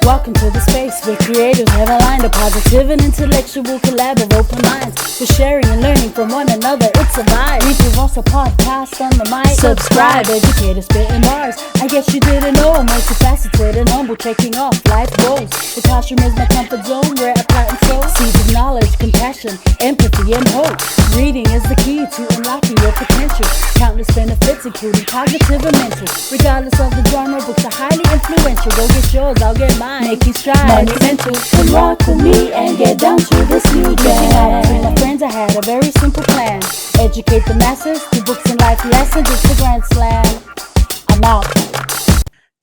Welcome to the space where creators have aligned a positive and intellectual collab of open minds for sharing and learning from one another. It's a vibe. ReadswithRosa podcast on the mic. Subscribe, educators spitting bars. I guess you didn't know I'm multifaceted and humble, checking off life goals. The classroom is my comfort zone where I plant and sow seeds of knowledge, compassion, empathy, and hope. Reading is the key to unlocking your potential. Countless benefits, including cognitive and mental. Regardless of the genre, books are highly influential. Go get yours, I'll get mine. Making strides, monumental. Come rock with me and get down to this new jam. Reaching out to my friends, I had a very simple plan. Educate the masses through books and life lessons. It's the grand slam. I'm out.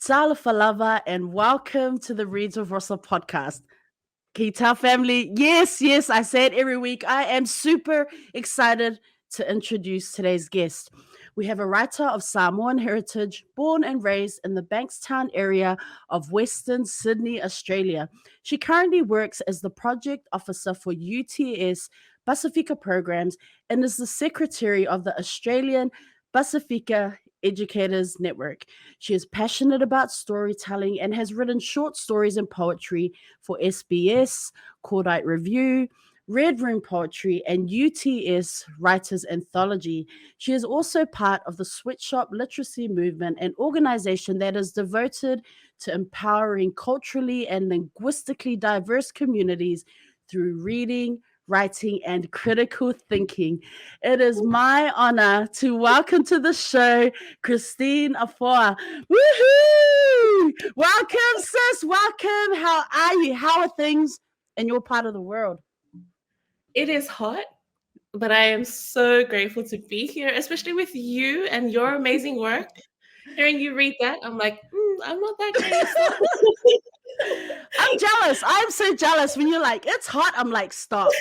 Talanoa and welcome to the ReadswithRosa podcast. Kita family, yes, I say it every week. I am super excited to introduce today's guest. We have a writer of Samoan heritage, born and raised in the Bankstown area of Western Sydney, Australia. She currently works as the project officer for UTS Pasifika programs and is the secretary of the Australian Pasifika Educators Network. She is passionate about storytelling and has written short stories and poetry for SBS, Cordite Review, Red Room Poetry, and UTS Writers Anthology. She is also part of the Sweatshop Literacy Movement, an organization that is devoted to empowering culturally and linguistically diverse communities through reading, writing, and critical thinking. It is my honor to welcome to the show Christine Afoa. Woohoo! Welcome, sis. Welcome. How are you? How are things in your part of the world? It is hot, but I am so grateful to be here, especially with you and your amazing work. Hearing you read that, I'm like, I'm not that great. I'm jealous. I'm so jealous when you're like, it's hot. I'm like, stop.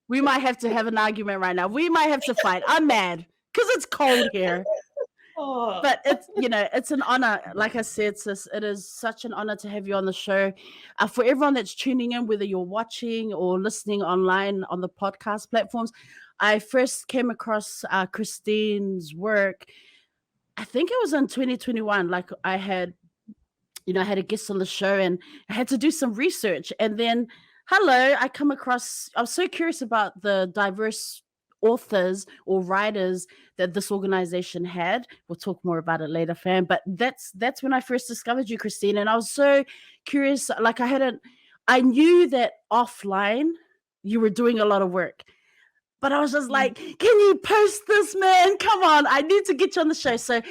We might have to have an argument right now. We might have to fight. I'm mad because it's cold here. Oh. But it's an honor. Like I said, sis, it is such an honor to have you on the show. For everyone that's tuning in, whether you're watching or listening online on the podcast platforms, I first came across Christine's work. I think it was in 2021. Like I had a guest on the show and I had to do some research. And then, I was so curious about the diverse authors or writers that this organization had. We'll talk more about it later, fam. But that's when I first discovered you, Christine. And I was so curious. Like I knew that offline you were doing a lot of work. But I was just like, can you post this, man? Come on, I need to get you on the show. So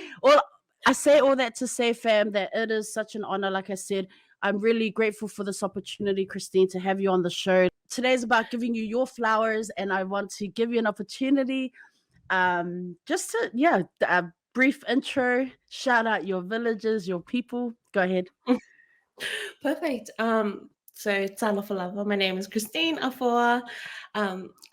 I say all that to say, fam, that it is such an honor. Like I said, I'm really grateful for this opportunity, Christine, to have you on the show. Today's about giving you your flowers, and I want to give you an opportunity just to, a brief intro, shout out your villages, your people. Go ahead. Perfect. So talanoa, my name is Christine Afoa.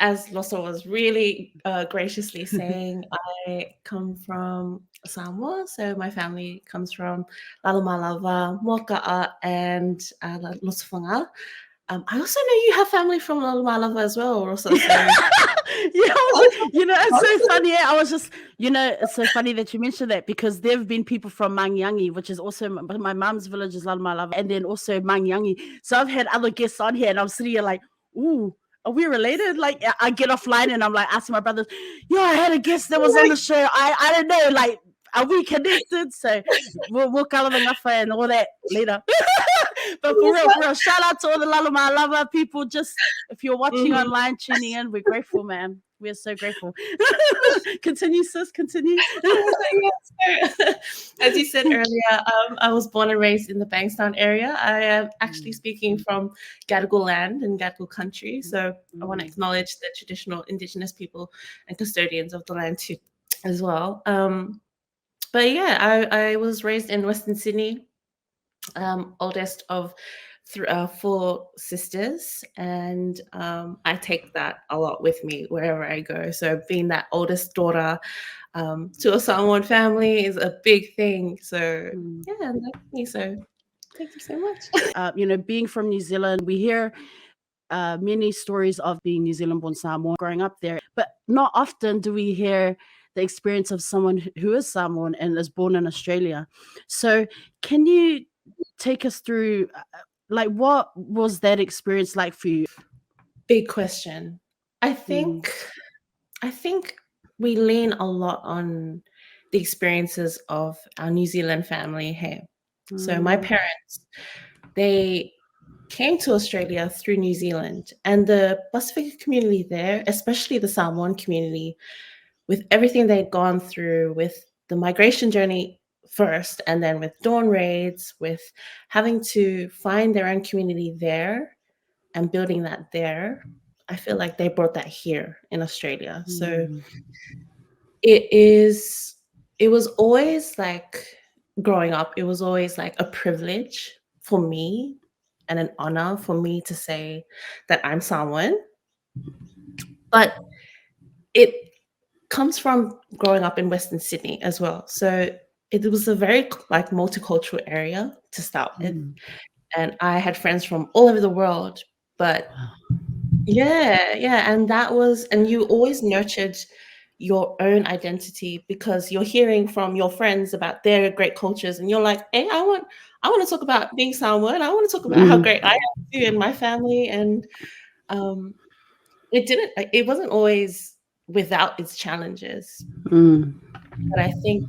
As Loso was really graciously saying, I come from Samoa. So my family comes from Lalumalava, Moka'a, and Losofanga. I also know you have family from Lalumalava as well, Rosa. So. It's so funny. I was just, it's so funny that you mentioned that because there have been people from Mangyangi, which is also my mom's village is Lalumalava, and then also Mangyangi. So I've had other guests on here, and I'm sitting here like, ooh, are we related? Like, I get offline and I'm like asking my brothers, I had a guest that was on the show. I don't know, like, are we connected? So we'll call them and all that later. But for real, shout out to all the Lalumalava people. Just if you're watching online, tuning in, we're grateful, man. We're so grateful. Continue, sis. Continue. As you said earlier, I was born and raised in the Bankstown area. I am actually speaking from Gadigal land and Gadigal country. So I want to acknowledge the traditional Indigenous people and custodians of the land too, as well. But yeah, I was raised in Western Sydney, oldest of 4 sisters, and I take that a lot with me wherever I go. So being that oldest daughter to a Sāmoan family is a big thing. So yeah, that's me. So thank you so much. Being from New Zealand, we hear many stories of being New Zealand-born Samoan, growing up there, but not often do we hear the experience of someone who is Samoan and is born in Australia. So can you take us through like, what was that experience like for you? Big question. I think we lean a lot on the experiences of our New Zealand family here. So my parents, they came to Australia through New Zealand, and the Pasifika community there, especially the Samoan community, with everything they'd gone through with the migration journey first, and then with dawn raids, with having to find their own community there and building that there, I feel like they brought that here in Australia. So it was always like, growing up, it was always like a privilege for me and an honor for me to say that I'm Samoan. But it comes from growing up in Western Sydney as well. So it was a very like multicultural area to start with. And I had friends from all over the world. But yeah. And you always nurtured your own identity because you're hearing from your friends about their great cultures, and you're like, hey, I want to talk about being Samoan. I want to talk about how great I am too and my family. And it wasn't always without its challenges. But I think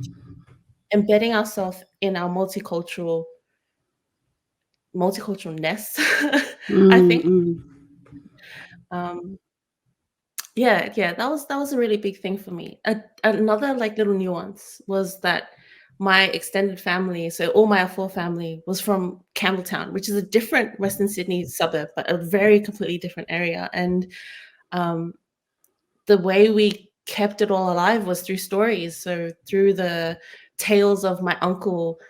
embedding ourselves in our multicultural nest, I think. That was a really big thing for me. Another like little nuance was that my extended family, so all my Afoa family, was from Campbelltown, which is a different Western Sydney suburb, but a very completely different area. And the way we kept it all alive was through stories. So through the tales of my uncle,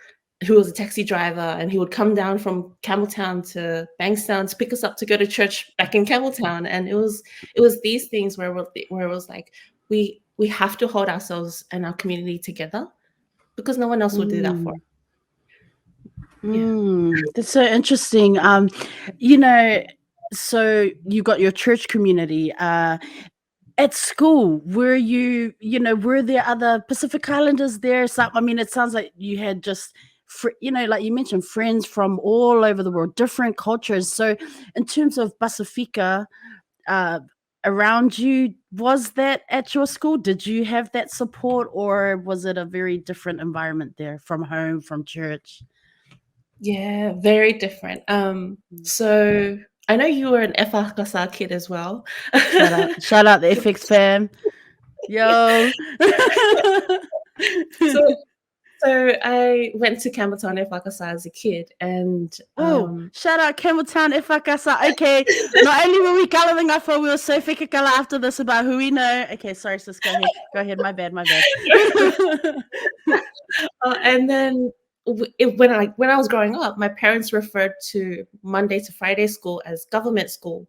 who was a taxi driver, and he would come down from Campbelltown to Bankstown to pick us up to go to church back in Campbelltown. And it was these things where it was like, we have to hold ourselves and our community together because no one else will do that for us. That's so interesting. So you got your church community. At school, were there other Pacific Islanders there? So, I mean, it sounds like you had just, like you mentioned, friends from all over the world, different cultures. So in terms of Pasifika around you, was that at your school? Did you have that support, or was it a very different environment there from home, from church? Yeah, very different. So I know you were an EFKS kid as well. Shout out the FX fam. Yo. So I went to Campbelltown EFKS as a kid, and shout out Campbelltown EFKS. Okay, not only were we coloring, I thought we were so whekakala after this about who we know. Okay, sorry, sis, go ahead. My bad. And then when I was growing up, my parents referred to Monday to Friday school as government school,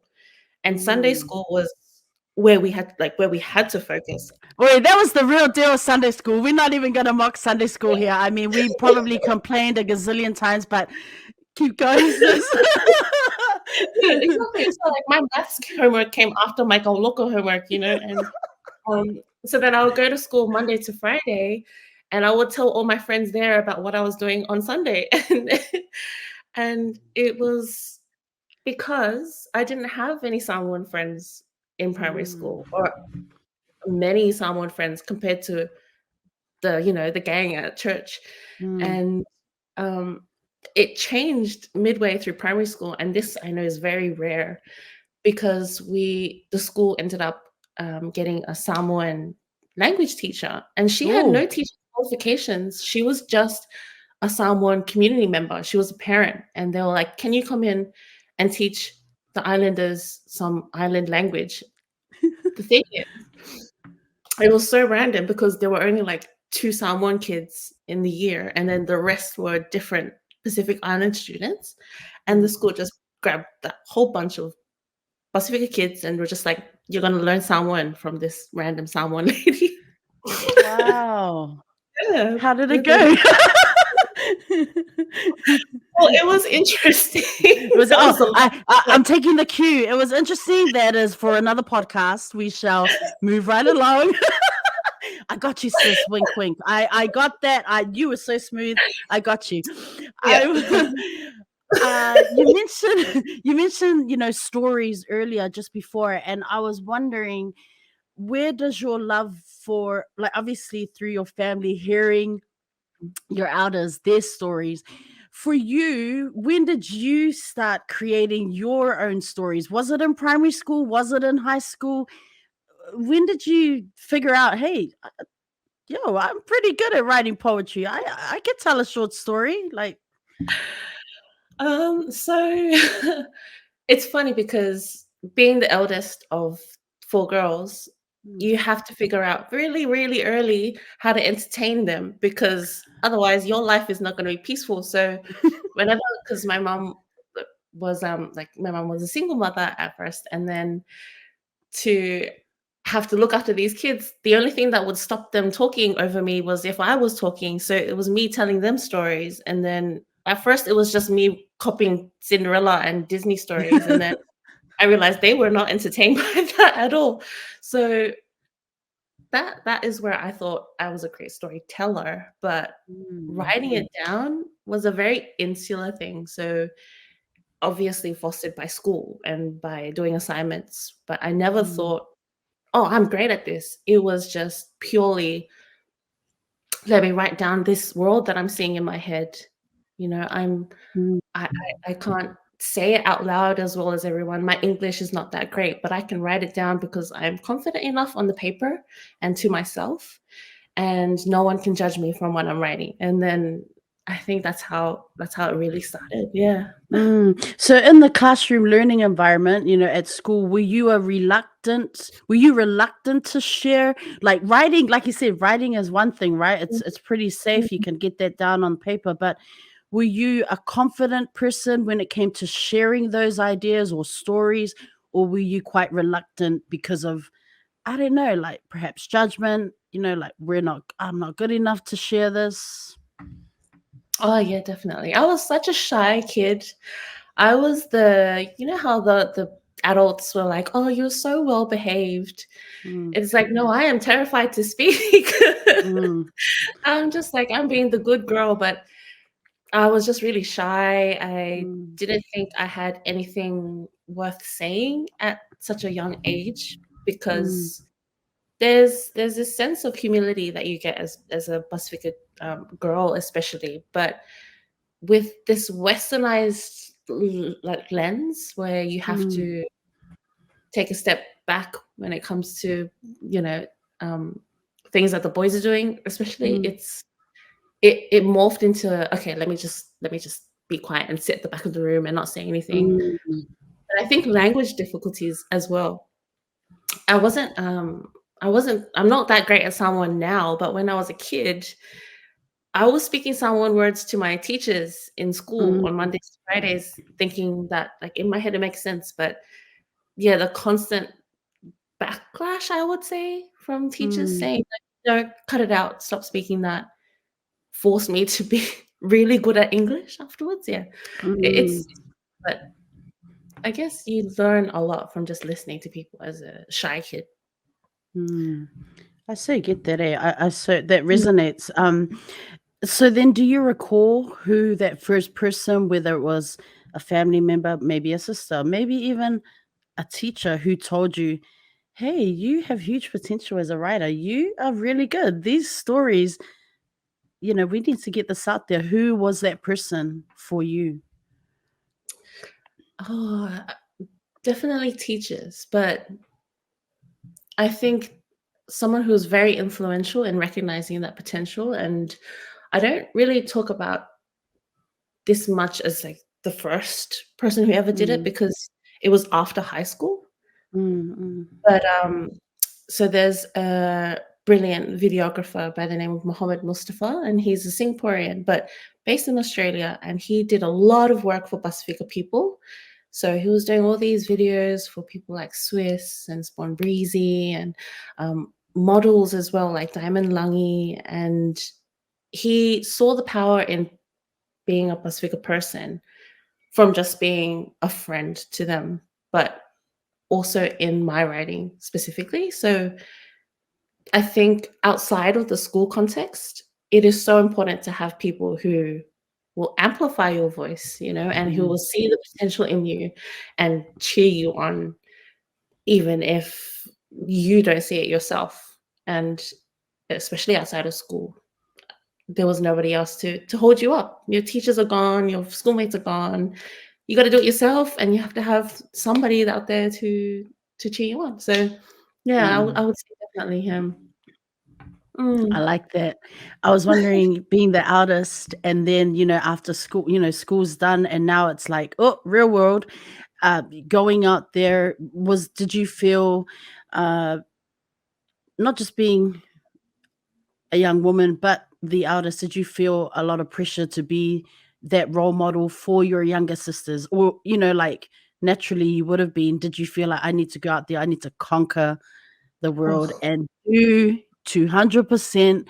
and Sunday school was where we had to focus. Wait, that was the real deal of Sunday school. We're not even going to mock Sunday school here. I mean, we probably complained a gazillion times, but keep going, sis. Yeah, exactly. So like my maths homework came after my local homework, and so then I would go to school Monday to Friday, and I would tell all my friends there about what I was doing on Sunday, and it was because I didn't have any Samoan friends in primary school, or many Samoan friends compared to the gang at church. And it changed midway through primary school, and this I know is very rare because the school ended up getting a Samoan language teacher, and she had no teaching qualifications. She was just a Samoan community member. She was a parent, and they were like, can you come in and teach the islanders some island language? The thing is, it was so random because there were only like 2 Samoan kids in the year, and then the rest were different Pacific Island students. And the school just grabbed that whole bunch of Pasifika kids and were just like, you're going to learn Samoan from this random Samoan lady. Wow. Yeah. How did it go? Well, it was interesting. I'm taking the cue. It was interesting. That is for another podcast. We shall move right along. I got you, sis. Wink, wink. I got that. You were so smooth. I got you. Yeah. You mentioned stories earlier just before, and I was wondering, where does your love for, like, obviously through your family hearing your elders, their stories, for you, when did you start creating your own stories? Was it in primary school? Was it in high school? When did you figure out, hey, yo, I'm pretty good at writing poetry. I can tell a short story. Like, So it's funny because being the eldest of 4 girls, mm, you have to figure out really, really early how to entertain them, because otherwise your life is not gonna be peaceful. So whenever, because my mom was, like, my mom was a single mother at first, and then to have to look after these kids, the only thing that would stop them talking over me was if I was talking. So it was me telling them stories. And then at first it was just me copying Cinderella and Disney stories. And then I realized they were not entertained by that at all. So that is where I thought I was a great storyteller. But mm, writing it down was a very insular thing. So obviously fostered by school and by doing assignments. But I never mm, thought, oh, I'm great at this. It was just purely, let me write down this world that I'm seeing in my head. You know, mm, I can't say it out loud as well as everyone. My English is not that great, but I can write it down because I'm confident enough on the paper and to myself, and no one can judge me from what I'm writing. And then I think that's how it really started. Yeah. mm. So in the classroom learning environment, at school, were you reluctant to share? Like, writing, like you said, writing is one thing, right? It's pretty safe. You can get that down on paper, but were you a confident person when it came to sharing those ideas or stories, or were you quite reluctant because of, I don't know, like perhaps judgment, like I'm not good enough to share this? Oh yeah, definitely. I was such a shy kid. I was how the adults were like, "Oh, you're so well behaved." Mm, It's like, no, I am terrified to speak. mm, I'm just like, I'm being the good girl, but I was just really shy. I mm, didn't think I had anything worth saying at such a young age, mm, because there's this sense of humility that you get as a Pasifika girl, especially, but with this westernized like lens where you have mm, to take a step back when it comes to, you know um, things that the boys are doing, especially. mm, It morphed into, okay, let me just be quiet and sit at the back of the room and not say anything. mm, And I think language difficulties as well. I wasn't I'm not that great at Samoan now, but when I was a kid, I was speaking Samoan words to my teachers in school on mm, Mondays to Fridays, thinking that, like, in my head it makes sense. But yeah, the constant backlash, I would say, from teachers mm, saying, like, "No, cut it out, stop speaking that," forced me to be really good at English afterwards. Yeah. mm, But I guess you learn a lot from just listening to people as a shy kid. mm. I so get that. I so that Mm. resonates. So then, do you recall who that first person, whether it was a family member, maybe a sister, maybe even a teacher, who told you, "Hey, you have huge potential as a writer. You are really good. These stories, we need to get this out there." Who was that person for you? Oh, definitely teachers, but I think someone who's very influential in recognizing that potential. And I don't really talk about this much as, like, the first person who ever did it, Mm, because it was after high school. mm, mm, But so there's a brilliant videographer by the name of Mohammed Mustafa, and he's a Singaporean but based in Australia, and he did a lot of work for Pasifika people. So he was doing all these videos for people like Swiss and Spawn Breezy, and models as well, like Diamond Lungi. And he saw the power in being a Pasifika person, from just being a friend to them, but also in my writing specifically. So I think outside of the school context, it is so important to have people who will amplify your voice, and who Mm. will see the potential in you and cheer you on, even if you don't see it yourself. And especially outside of school, there was nobody else to hold you up. Your teachers are gone, your schoolmates are gone. You got to do it yourself, and you have to have somebody out there to cheer you on. So, yeah, I would say definitely him. I like that. I was wondering, being the eldest, and then, after school, school's done, and now it's like, oh, real world, going out there, did you feel, not just being a young woman, but the eldest, did you feel a lot of pressure to be that role model for your younger sisters? Or, like, naturally you would have been, did you feel like, I need to go out there, I need to conquer the world Oh, and do 200%,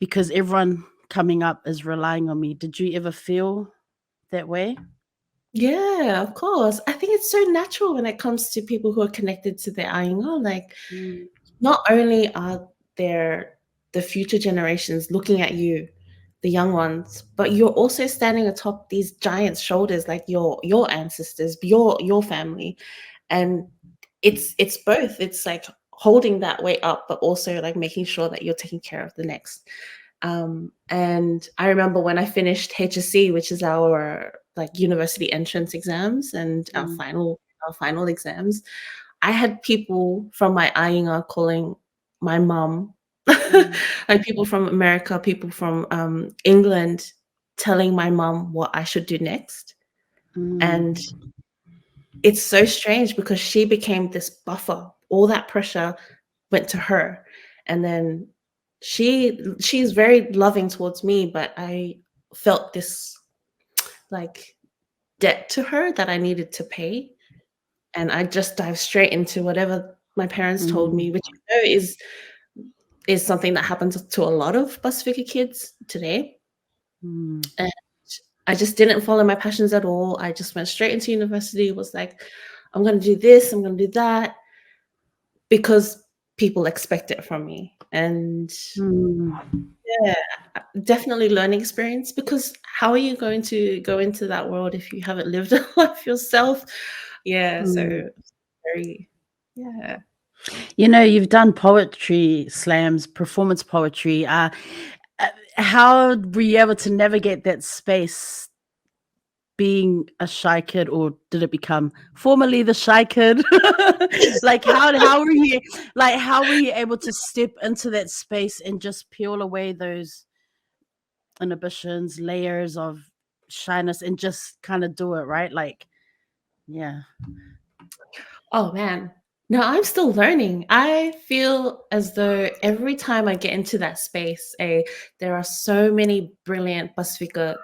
because everyone coming up is relying on me? Did you ever feel that way? yeah, of course. I think it's so natural when it comes to people who are connected to their ainga. Like, Mm, not only are there the future generations looking at you, the young ones, but you're also standing atop these giant shoulders, like your ancestors, your family. And it's both. It's like holding that weight up, but also like making sure that you're taking care of the next. And I remember when I finished HSC, which is our like university entrance exams and our mm, final exams, I had people from my ainga calling my mum, mm, like people from America, people from England, telling my mum what I should do next. And mm, it's so strange because she became this buffer. All that pressure went to her, and then she's very loving towards me, but I felt this like debt to her that I needed to pay, and I just dived straight into whatever my parents told mm, me, which is something that happens to a lot of Pasifika kids today. mm, And I just didn't follow my passions at all. I just went straight into university. Was like, I'm going to do this, I'm going to do that, because people expect it from me. And mm, yeah, definitely learning experience, because how are you going to go into that world if you haven't lived a life yourself? Yeah, mm. so very, yeah. You've done poetry slams, performance poetry. How were you able to navigate that space, being a shy kid, or did it become formerly the shy kid? Like, how were you able to step into that space and just peel away those inhibitions, layers of shyness, and just kind of do it, right? Like, yeah. Oh man. No, I'm still learning. I feel as though every time I get into that space, there are so many brilliant Pasifika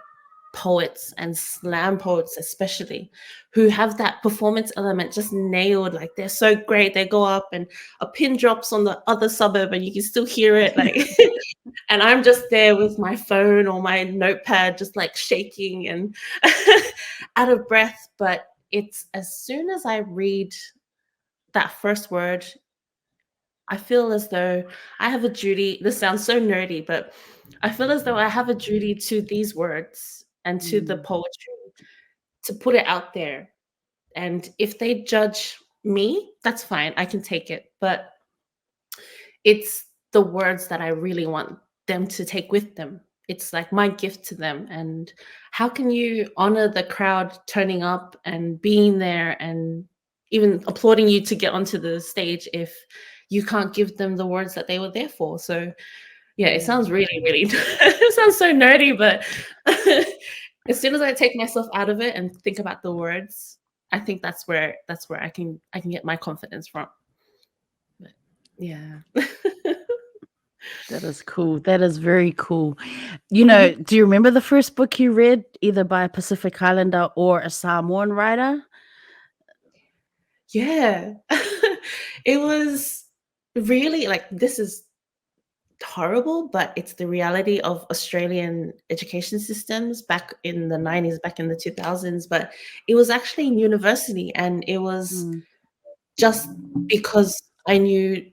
poets and slam poets especially, who have that performance element just nailed. Like, they're so great. They go up and a pin drops on the other suburb and you can still hear it, like and I'm just there with my phone or my notepad just like shaking and out of breath. But it's as soon as I read that first word, I feel as though I have a duty. This sounds so nerdy, but I feel as though I have a duty to these words and to the Mm, poetry, to put it out there. And if they judge me, that's fine. I can take it. But it's the words that I really want them to take with them. It's like my gift to them. And how can you honor the crowd turning up and being there and even applauding you to get onto the stage if you can't give them the words that they were there for? So yeah, it mm. sounds really, really it sounds so nerdy, but as soon as I take myself out of it and think about the words, I think that's where I can get my confidence from. But yeah. That is cool. That is very cool. Mhm. Do you remember the first book you read, either by a Pacific Islander or a Samoan writer? Yeah. It was really like, this is horrible, but it's the reality of Australian education systems back in the 90s, back in the 2000s. But it was actually in university, and it was Mm, just because I knew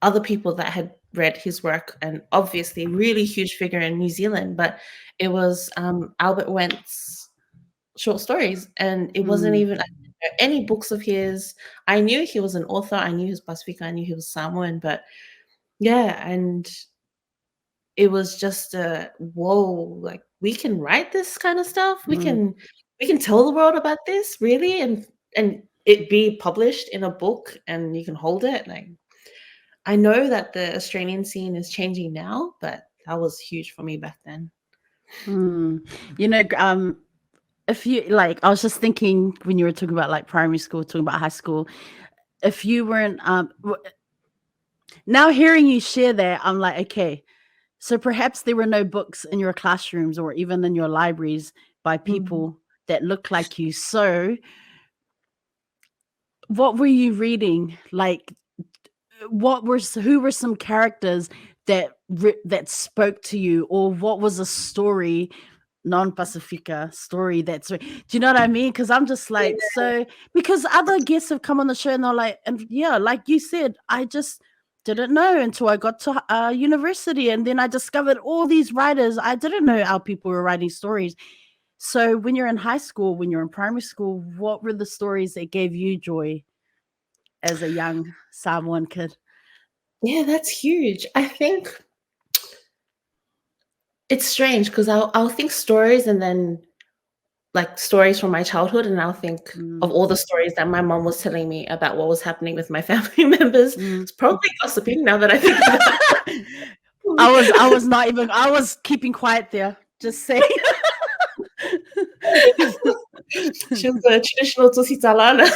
other people that had read his work, and obviously really huge figure in New Zealand, but it was Albert Wendt's short stories, and it wasn't even I didn't know any books of his. I knew he was an author, I knew he was Pasifika, I knew he was Samoan, but yeah, and it was just a whoa, like we can write this kind of stuff. We can tell the world about this, really, and it be published in a book and you can hold it. Like I know that the Australian scene is changing now, but that was huge for me back then. You know, if you like, I was just thinking when you were talking about like primary school, talking about high school, if you weren't now hearing you share that, I'm like, okay, so perhaps there were no books in your classrooms or even in your libraries by people that look like you. So what were you reading? Like who were some characters that that spoke to you, or what was a story, non-Pasifika story that's do you know what I mean? Because I'm just like, so because other guests have come on the show and they're like, and yeah, like you said, I just didn't know until I got to university, and then I discovered all these writers. I didn't know how people were writing stories. So when you're in high school, when you're in primary school, what were the stories that gave you joy as a young Samoan kid? Yeah, that's huge. I think it's strange because I'll think stories and then like stories from my childhood, and I'll think of all the stories that my mom was telling me about what was happening with my family members. It's probably gossiping now that I think about it. I was keeping quiet there. Just saying. She was a traditional Tusi Talana.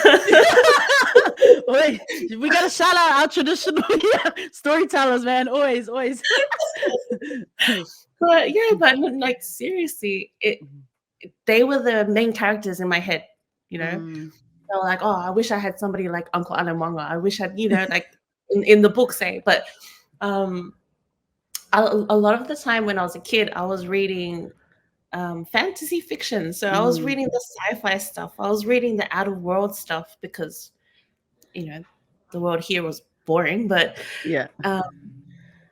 Wait, we gotta shout out our traditional storytellers, man. Always. But yeah, but like seriously, they were the main characters in my head, you know. They were like, oh, I wish I had somebody like Uncle Alamanga. I wish I'd, you know, like in the book say. But a lot of the time when I was a kid, I was reading fantasy fiction. So I was reading the sci-fi stuff. I was reading the out-of-world stuff because, you know, the world here was boring. But yeah.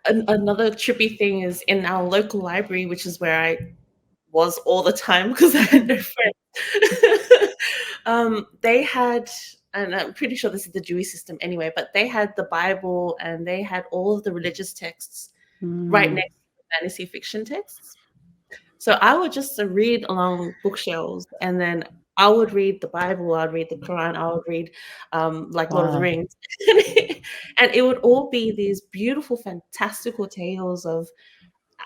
Another trippy thing is in our local library, which is where I was all the time because I had no friends. They had, and I'm pretty sure this is the Jewish system anyway, but they had the Bible and they had all of the religious texts right next to the fantasy fiction texts. So I would just read along bookshelves, and then I would read the Bible, I would read the Quran, I would read like Lord of the Rings. And it would all be these beautiful, fantastical tales of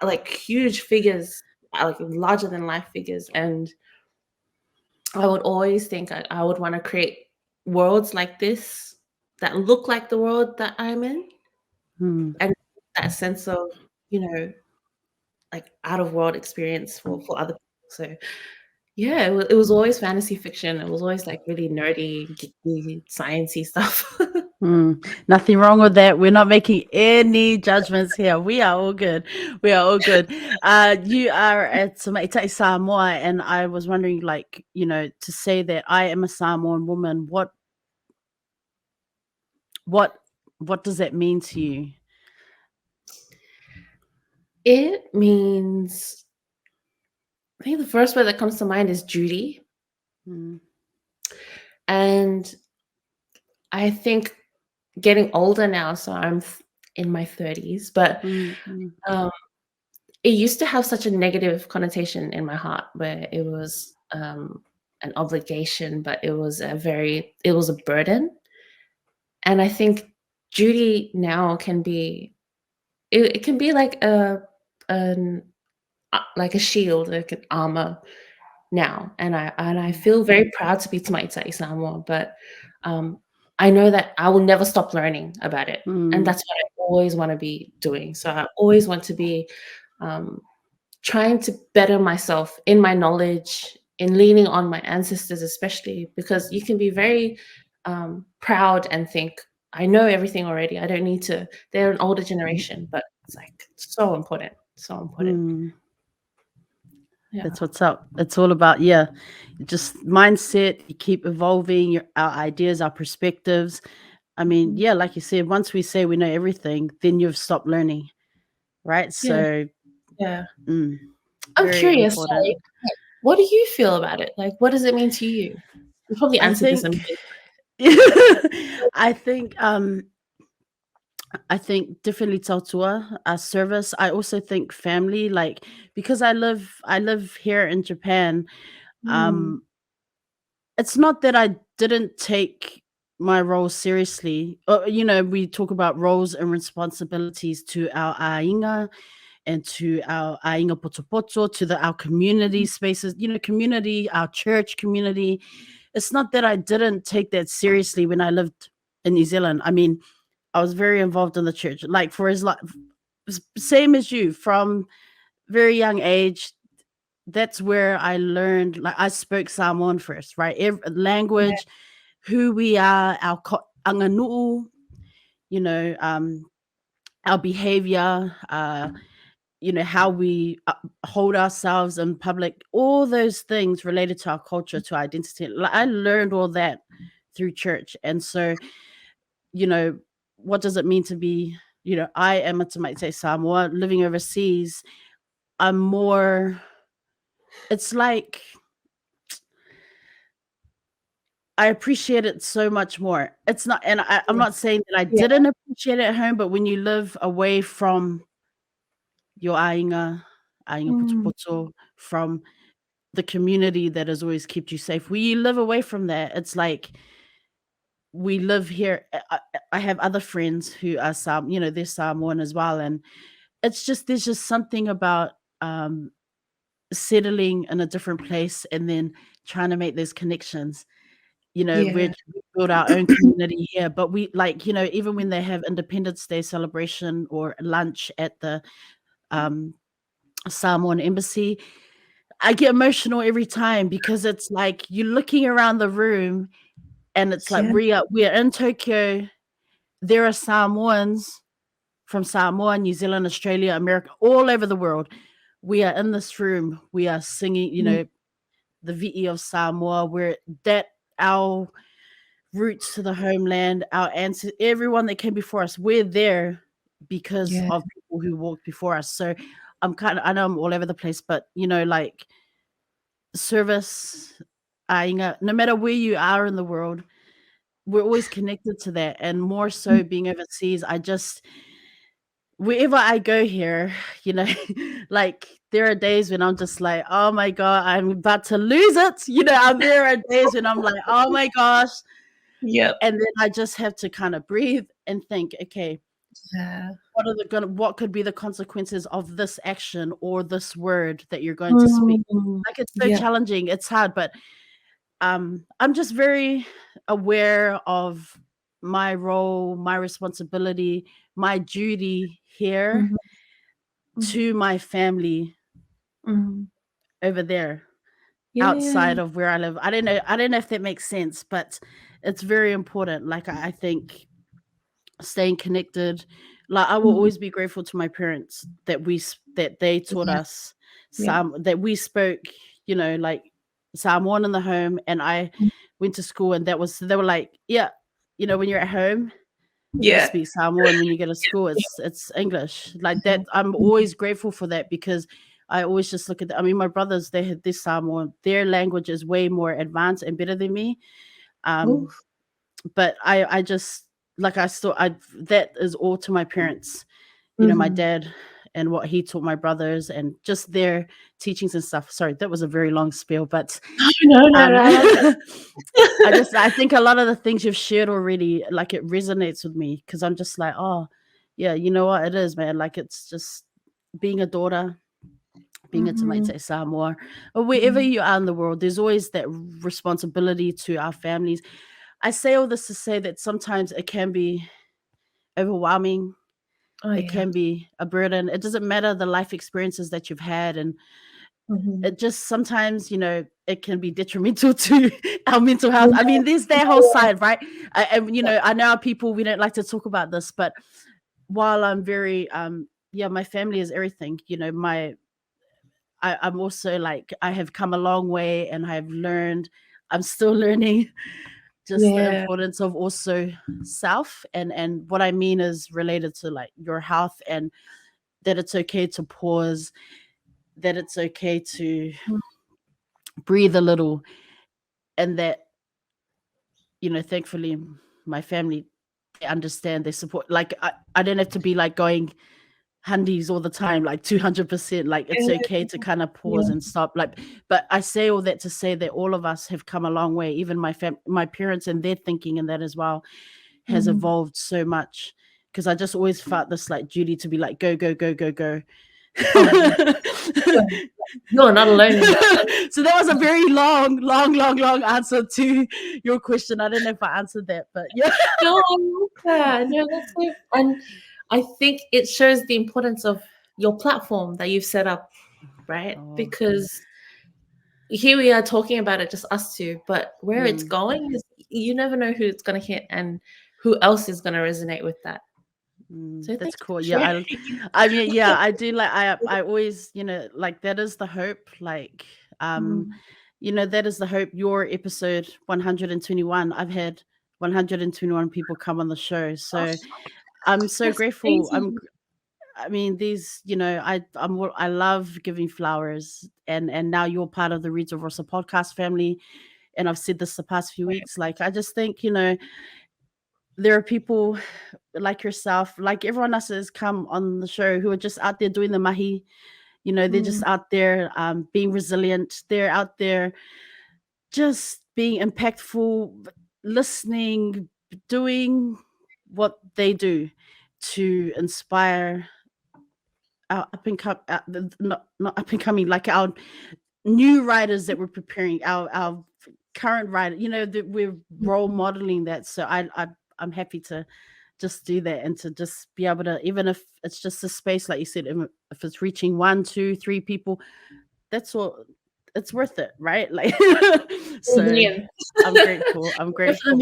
like huge figures, like larger than life figures. And I would always think I would want to create worlds like this that look like the world that I'm in. And that sense of, you know, like out of world experience for other people. So yeah, it was always fantasy fiction. It was always like really nerdy, geeky, sciencey stuff. Nothing wrong with that. We're not making any judgments here. We are all good. You are at Cordite, Samoa, and I was wondering, like, you know, to say that I am a Samoan woman, what does that mean to you? It means, I think the first word that comes to mind is duty. And I think getting older now, so I'm in my 30s, but it used to have such a negative connotation in my heart where it was an obligation, but it was a burden. And I think duty now can be, it can be like a shield, like an armor now. And I feel very proud to be Tamaita Samoa, but I know that I will never stop learning about it. And that's what I always want to be doing. So I always want to be trying to better myself in my knowledge, in leaning on my ancestors, especially because you can be very proud and think, I know everything already. I don't need to. They're an older generation, but it's like so important. So important. Yeah. That's what's up. It's all about, just mindset. You keep evolving our ideas, our perspectives. I mean, yeah, like you said, once we say we know everything, then you've stopped learning, right? Yeah. So, Yeah. mm, I'm very curious, important. like, what do you feel about it? Like, what does it mean to you? You probably I answered this think, in I think, I think definitely tautua, service. I also think family, like because I live here in Japan. Mm, It's not that I didn't take my role seriously. We talk about roles and responsibilities to our ainga and to our ainga potopoto, to our community spaces, community, our church community. It's not that I didn't take that seriously when I lived in New Zealand. I mean, I was very involved in the church, like for as like same as you from very young age. That's where I learned. Like I spoke Samoan first, right? yeah, Language, who we are, our anganuu, our behavior, how we hold ourselves in public, all those things related to our culture, to our identity. Like, I learned all that through church. And so, what does it mean to be, I am a Tamate Samoa living overseas. I'm more, it's like, I appreciate it so much more. It's not, and I'm yeah, not saying that I yeah. didn't appreciate it at home, but when you live away from your ainga Mm, putuputu, from the community that has always kept you safe, when you live away from that, it's like we live here. I have other friends who are they're Samoan as well, and there's just something about settling in a different place and then trying to make those connections. We yeah. build our own community here, but we even when they have Independence Day celebration or lunch at the Samoan embassy, I get emotional every time because it's like you're looking around the room and it's like Yeah. we're in Tokyo. There are Samoans from Samoa, New Zealand, Australia, America, all over the world. We are in this room. We are singing, Mm, the VE of Samoa, where that our roots to the homeland, our ancestors, everyone that came before us, we're there because yeah. of people who walked before us. So I know I'm all over the place, but like service, no matter where you are in the world, we're always connected to that. And more Mm, so being overseas, wherever I go here, you know, like there are days when I'm just like, oh my God, I'm about to lose it. There are days when I'm like, oh my gosh. yep. And then I just have to kind of breathe and think, okay, Yeah. what could be the consequences of this action or this word that you're going to speak? Mm, Like it's so yeah. challenging. It's hard, but I'm just very aware of my role, my responsibility, my duty here Mhm, mhm, to my family mhm. over there Yeah. outside of where I live. I don't know if that makes sense, but it's very important. Like I think staying connected, like I will Mhm. always be grateful to my parents that they taught Yeah. us Yeah. some that we spoke, like Samoan in the home, and I Mm, went to school, and they were like, yeah, when you're at home you yeah. speak Samoan, when you go to school it's English, like Yeah. that. I'm Mhm. always grateful for that because I always just look at I mean, my brothers, they had this Samoan, their language is way more advanced and better than me. um Oof. but I just like I still I that is all to my parents, my Mhm. dad and what he taught my brothers and just their teachings and stuff. Sorry, that was a very long spiel, but No, no, um no, I love it. I think a lot of the things you've shared already, like it resonates with me because I'm just like, oh yeah, you know what it is, man. Like it's just being a daughter, being a Mhm, Tamaite Samoa, or wherever mhm. you are in the world, there's always that responsibility to our families. I say all this to say that sometimes it can be overwhelming. Oh, It yeah. can be a burden. It doesn't matter the life experiences that you've had. And Mhm. it just sometimes, it can be detrimental to our mental health. Yeah, I mean, there's that whole yeah, side, right? And, yeah. I know people, we don't like to talk about this, but while I'm very, yeah, my family is everything, I'm also like, I have come a long way and I've learned, I'm still learning. just the importance of also self, and what I mean is related to like your health, and that it's okay to pause, that it's okay to breathe a little, and that, you know, thankfully my family, they understand, they support. Like I don't have to be like going handies all the time, like 200%. Like it's okay to kind of pause and stop. Like, but I say all that to say that all of us have come a long way. Even my parents and their thinking and that as well has evolved so much, because I just always felt this like duty to be like go go go go go. You're not alone in that. So that was a very long answer to your question. I don't know if I answered that, but yeah. No, that's good. And I think it shows the importance of your platform that you've set up, right? Because here we are talking about it, just us two, but where it's going is you never know who it's going to hit and who else is going to resonate with that. So that's cool. Yeah, I mean, yeah, I do. Like I always, you know, like that is the hope. Like, you know, that is the hope. Your episode 121, I've had 121 people come on the show, so I'm so grateful. I mean, these, you know, I love giving flowers, and now you're part of the Reads with Rosa podcast family, and I've said this the past few weeks. Like, I just think, you know, there are people like yourself, like everyone else has come on the show, who are just out there doing the mahi. You know, they're just out there being resilient. They're out there just being impactful, listening, doing what they do to inspire our up and come, not up and coming, like our new writers that we're preparing, our current writer. You know, that we're role modeling that. So I'm happy to just do that, and to just be able to, even if it's just a space, like you said, if it's reaching 1, 2, 3 people, that's all. It's worth it, right? Like, so I'm grateful. I'm grateful.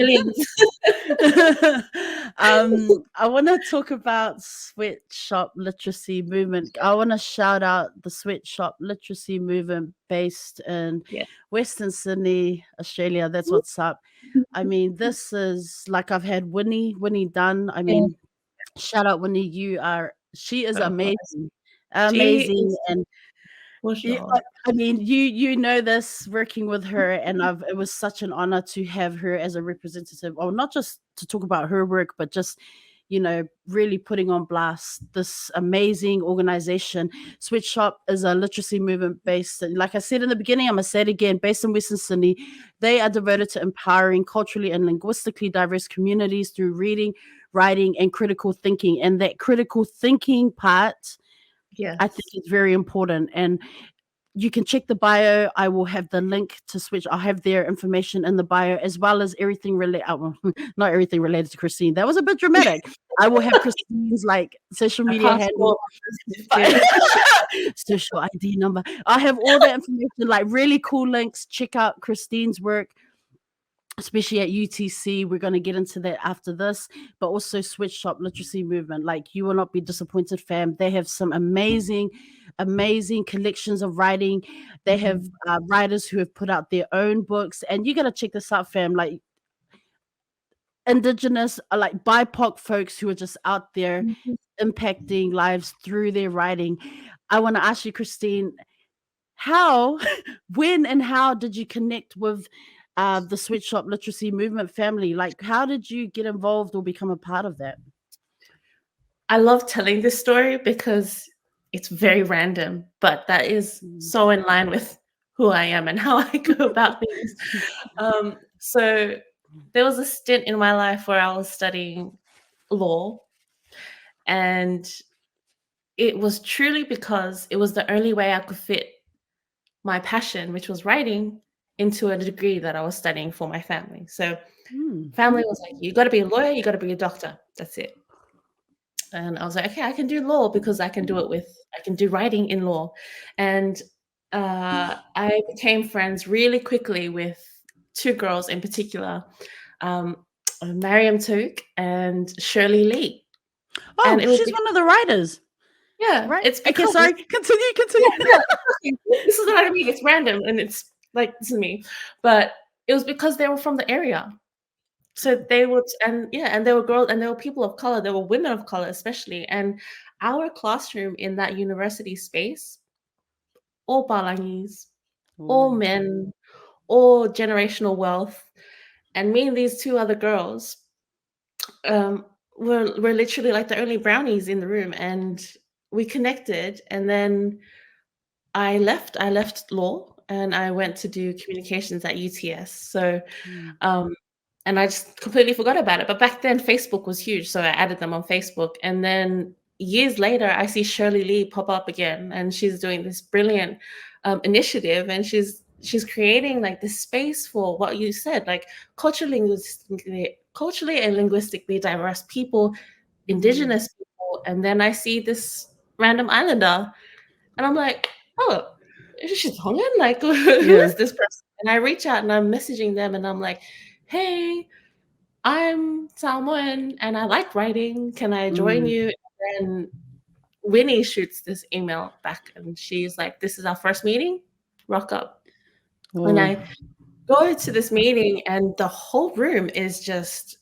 I want to talk about Sweatshop Literacy Movement. I want to shout out the Sweatshop Literacy Movement based in Western Sydney, Australia. That's what's up. I mean, this is like, I've had Winnie Dunn. I mean, shout out Winnie. She is amazing, and I mean, you know this, working with her, and it was such an honor to have her as a representative, or not just to talk about her work, but just, you know, really putting on blast this amazing organization. Sweatshop is a literacy movement based, like I said in the beginning, I'm gonna say it again, based in Western Sydney. They are devoted to empowering culturally and linguistically diverse communities through reading, writing, and critical thinking. And that critical thinking part, I think it's very important. And you can check the bio. I will have the link to Switch. I'll have their information in the bio, as well as everything related. Not everything related to Christine. That was a bit dramatic. I will have Christine's like social media handle, social ID number. I have all that information, like really cool links. Check out Christine's work, especially at UTC. We're going to get into that after this, but also Sweatshop Literacy Movement. Like, you will not be disappointed, fam. They have some amazing collections of writing. They have writers who have put out their own books, and you got to check this out, fam. Like, Indigenous, like BIPOC folks who are just out there impacting lives through their writing. I want to ask you, Christine, when and how did you connect with the Sweatshop Literacy Movement family? Like, how did you get involved or become a part of that? I love telling this story because it's very random, but that is so in line with who I am and how I go about things. So there was a stint in my life where I was studying law, and it was truly because it was the only way I could fit my passion, which was writing, into a degree that I was studying for my family. So family was like, you got to be a lawyer, you got to be a doctor. That's it. And I was like, okay, I can do law because I can do writing in law. And I became friends really quickly with 2 girls in particular, Mariam Took and Shirley Lee. Oh, and she's one of the writers. Yeah, right. It's okay. Sorry, continue. This is what I mean. It's random, and it's like, this is me. But it was because they were from the area. So they would, and there were girls, and there were people of color, there were women of color especially, and our classroom in that university space, all Palangis, all Oh. men, all generational wealth, and me and these two other girls, um, were literally like the only brownies in the room, and we connected, and then I left law and I went to do communications at UTS. So, Mm. and I just completely forgot about it. But back then, Facebook was huge, so I added them on Facebook. And then years later, I see Shirley Lee pop up again, and she's doing this brilliant initiative, and she's creating like this space for what you said, like culturally and linguistically diverse people, indigenous people. And then I see this random islander, and I'm like, oh, she's Tongan? Like, who is this person? And I reach out and I'm messaging them and I'm like, hey, I'm Sāmoan and I like writing. Can I join you? And then Winnie shoots this email back and she's like, this is our first meeting. Rock up. And I go to this meeting and the whole room is just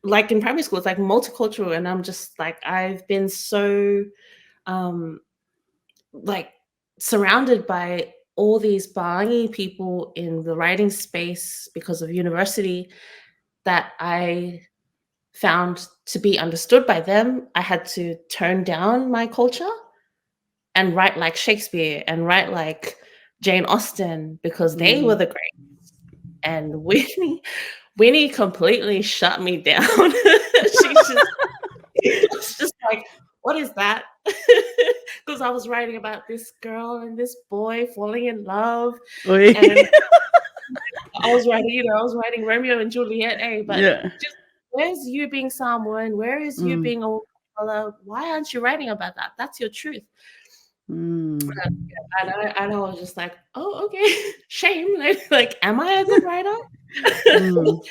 like in primary school, it's like multicultural. And I'm just like, I've been so like surrounded by all these Baangi people in the writing space because of university that I found to be understood by them. I had to turn down my culture and write like Shakespeare and write like Jane Austen because they were the greats. And Winnie completely shut me down. She was just like, what is that? Because I was writing about this girl and this boy falling in love. And I was writing Romeo and Juliet, but just where's you being someone? Where is you being a color? Why aren't you writing about that? That's your truth. And I was just like, oh, okay, shame. Like, am I a good writer? All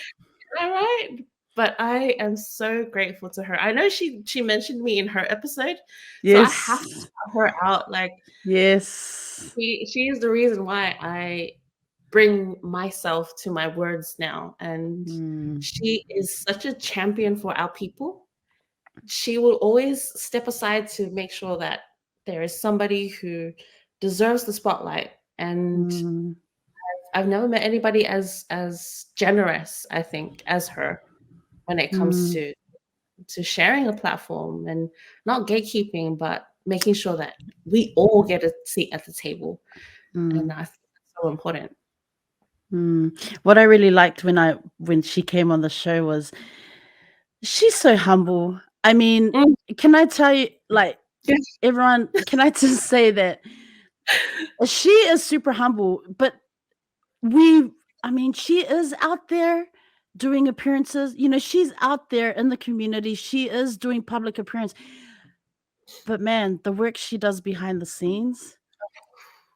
right. But I am so grateful to her. I know she mentioned me in her episode, so I have to shout her out. Like, yes, she is the reason why I bring myself to my words now, and she is such a champion for our people. She will always step aside to make sure that there is somebody who deserves the spotlight. And I've never met anybody as generous, I think, as her when it comes to sharing a platform and not gatekeeping, but making sure that we all get a seat at the table. And I think that's so important. What I really liked when she came on the show was she's so humble. I mean, can I tell you, like, everyone, can I just say that she is super humble, but she is out there doing appearances. You know, she's out there in the community. She is doing public appearance. But man, the work she does behind the scenes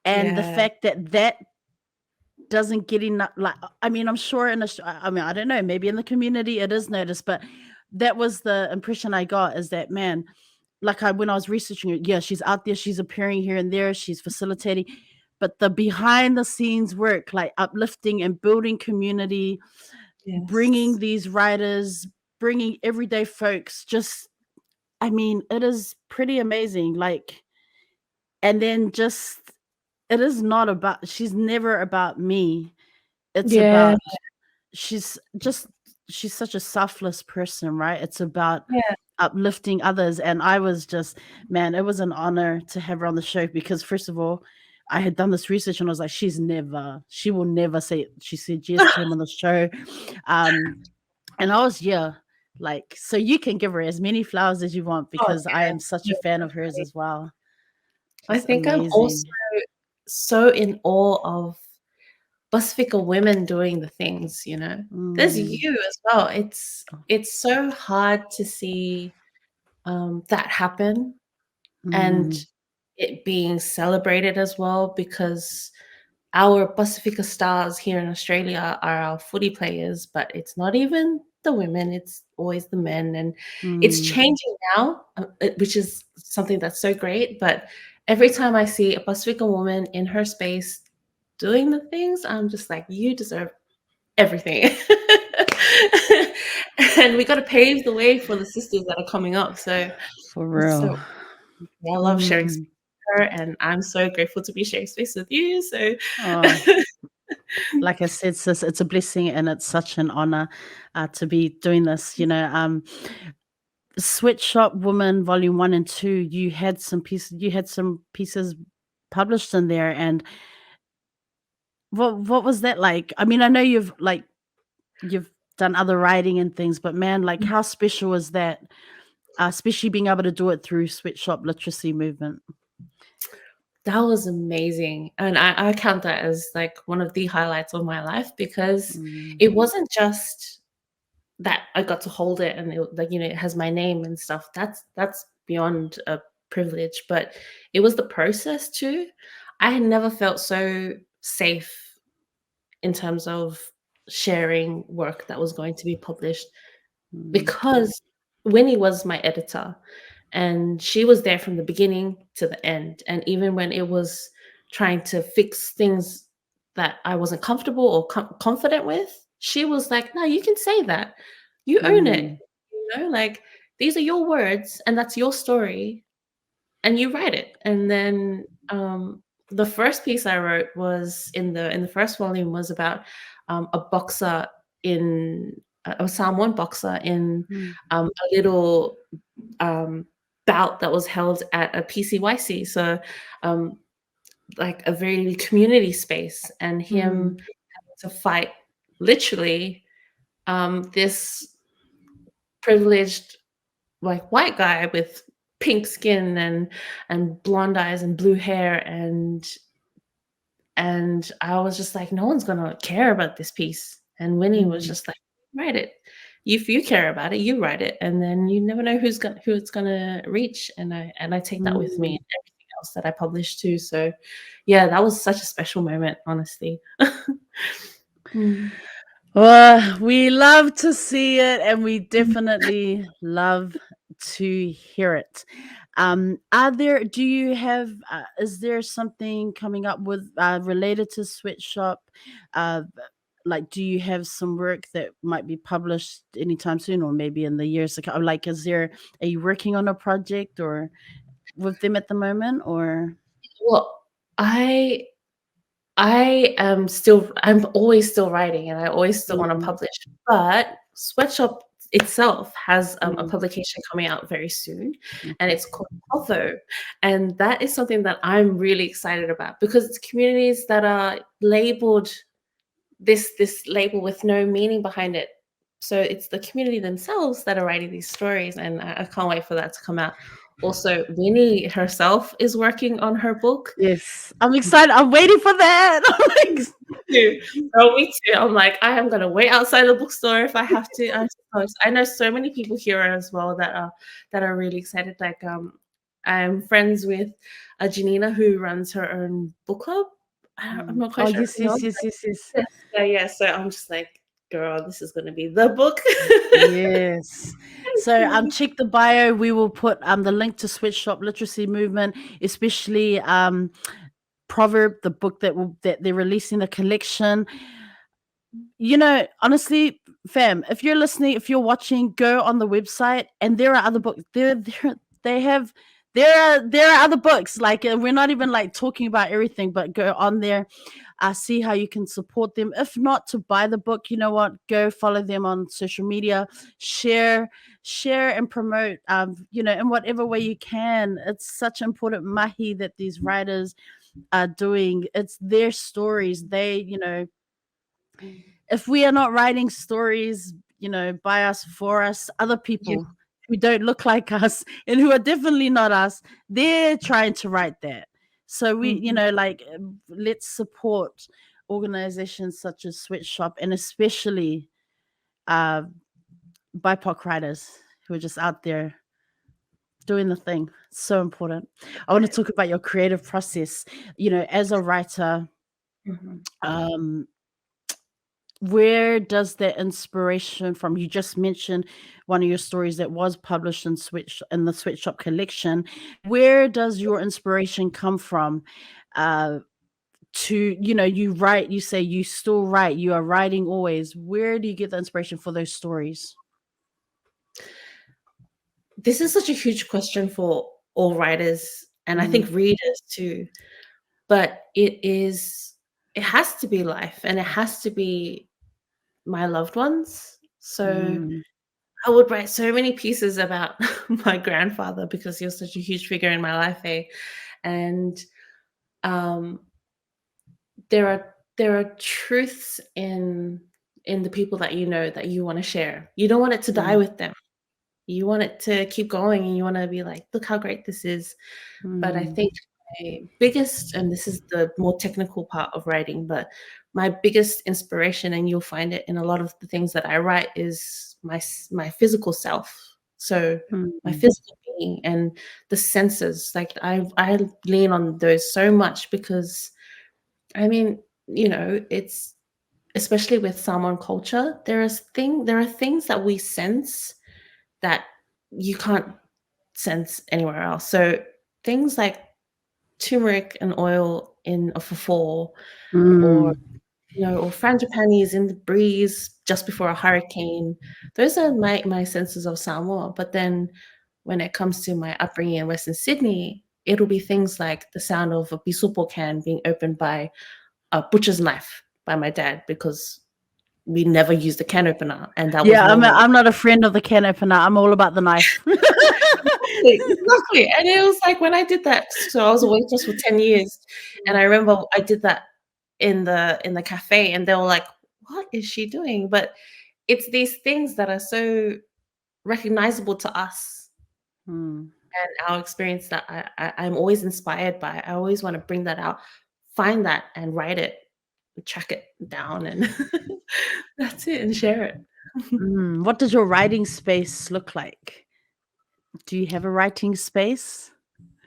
and the fact that doesn't get enough, like, I mean, I'm sure I don't know, maybe in the community it is noticed, but that was the impression I got, is that, man, like when I was researching it, yeah, she's out there, she's appearing here and there, she's facilitating, but the behind the scenes work, like uplifting and building community, bringing these writers, bringing everyday folks, just, I mean, it is pretty amazing. Like, and then just, it is not about, she's never about me. It's about, she's such a selfless person, right? It's about uplifting others. And I was just, man, it was an honor to have her on the show, because first of all, I had done this research and I was like, she will never say, she said yes to him on the show. And I was, like, so you can give her as many flowers as you want, because I am such a fan of hers as well. I think amazing. I'm also so in awe of Pasifika women doing the things, you know. There's you as well. It's so hard to see that happen and it being celebrated as well, because our Pasifika stars here in Australia are our footy players, but it's not even the women, it's always the men. And it's changing now, which is something that's so great. But every time I see a Pasifika woman in her space doing the things, I'm just like, you deserve everything. And we got to pave the way for the sisters that are coming up. So For it's real. I love sharing space with her, and I'm so grateful to be sharing space with you. So Oh, like I said, sis, it's a blessing and it's such an honor to be doing this. Sweatshop Woman Volume 1 and 2, you had some pieces published in there, and what was that like? I mean, I know you've done other writing and things, but man, like how special was that? Especially being able to do it through Sweatshop Literacy Movement. that was amazing. And I count that as like one of the highlights of my life, because it wasn't just that I got to hold it and it has my name and stuff. That's beyond a privilege, but it was the process too. I had never felt so safe in terms of sharing work that was going to be published, because Winnie was my editor and she was there from the beginning to the end. And even when it was trying to fix things that I wasn't comfortable or confident with, she was like, no, you can say that. You own it. Like, these are your words and that's your story and you write it. And then the first piece I wrote was in the first volume was about a boxer in a Samoan boxer in a little bout that was held at a PCYC, so like a very community space, and him having to fight literally this privileged like white guy with pink skin and blonde eyes and blue hair, and I was just like, no one's gonna care about this piece. And Winnie was just like, write it. If you care about it, you write it, and then you never know who it's gonna reach. And I take that with me and everything else that I publish too. So yeah, that was such a special moment, honestly. Well, we love to see it, and we definitely love to hear it. Do you have, is there something coming up with related to Sweatshop? Like, do you have some work that might be published anytime soon, or maybe in the years to come? Like, are you working on a project or with them at the moment, or? Well, I'm always still writing, and I always still want to publish, but Sweatshop itself has a publication coming out very soon, and it's called Otho. And that is something that I'm really excited about, because it's communities that are labeled this label with no meaning behind it. So it's the community themselves that are writing these stories, and I can't wait for that to come out. Also, Winnie herself is working on her book. Yes, I'm excited. I'm waiting for that. Oh, me too. I'm like, I am gonna wait outside the bookstore if I have to. I know so many people here as well that are really excited. Like, I'm friends with Janina, who runs her own book club. I'm not quite sure. Yes. Yeah. So I'm just like, girl, this is gonna be the book. Yes. So check the bio. We will put the link to Sweatshop Literacy Movement, especially Proverb, the book that they're releasing, the collection. Honestly, fam, if you're listening, if you're watching, go on the website, and there are other books. There are other books. Like, we're not even like talking about everything, but go on there, see how you can support them. If not to buy the book, you know what? Go follow them on social media, share and promote. In whatever way you can. It's such important mahi that these writers are doing. It's their stories. If we are not writing stories, by us, for us, other people who don't look like us and who are definitely not us, they're trying to write that. So let's support organizations such as Sweatshop, and especially BIPOC writers who are just out there doing the thing. So important. I want to talk about your creative process. As a writer, where does that inspiration from? You just mentioned one of your stories that was published in the Sweatshop collection. Where does your inspiration come from to, you write, you say you still write, you are writing always. Where do you get the inspiration for those stories? This is such a huge question for all writers, and I think readers too. But it has to be life, and it has to be my loved ones. So I would write so many pieces about my grandfather because he was such a huge figure in my life, and there are truths in the people that that you want to share. You don't want it to die with them. You want it to keep going, and you want to be like, look how great this is. But I think my biggest, and this is the more technical part of writing, but my biggest inspiration, and you'll find it in a lot of the things that I write, is my physical self. So my physical being and the senses. Like I lean on those so much because, I mean, it's, especially with Sāmoan culture, there are things that we sense that you can't sense anywhere else. So things like turmeric and oil in a fufu, or or frangipanis in the breeze just before a hurricane. Those are my senses of Samoa. But then when it comes to my upbringing in Western Sydney, it'll be things like the sound of a bisupo can being opened by a butcher's knife by my dad, because we never used a can opener, and that was normal. I'm not a friend of the can opener. I'm all about the knife. Exactly. And it was like when I did that, so I was a waitress for 10 years, and I remember I did that in the cafe, and they were like, what is she doing? But it's these things that are so recognizable to us and our experience that I'm always inspired by. I always want to bring that out, find that and write it, track it down, and that's it, and share it. What does your writing space look like? Do you have a writing space?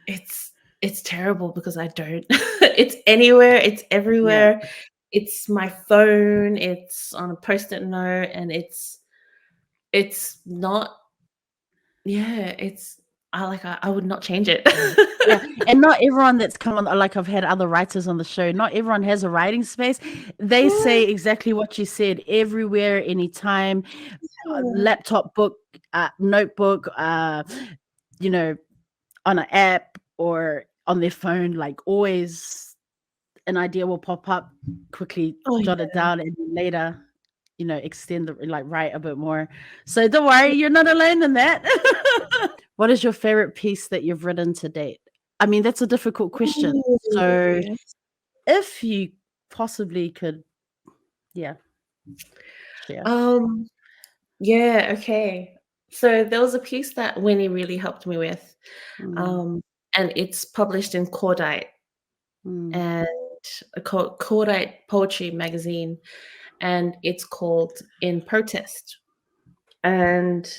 It's terrible because I don't. It's anywhere, it's everywhere. Yeah. It's my phone, it's on a post-it note, and it's not, I would not change it. Yeah, and not everyone that's come on, like I've had other writers on the show, not everyone has a writing space. They say exactly what you said, everywhere, anytime, laptop, book, notebook, on an app or on their phone, like always an idea will pop up, quickly jot it down, and later, extend write a bit more. So don't worry, you're not alone in that. What is your favorite piece that you've written to date? I mean, that's a difficult question. So if you possibly could, share. Okay. So there was a piece that Winnie really helped me with, and it's published in Cordite, and Cordite Poetry Magazine, and it's called In Protest. And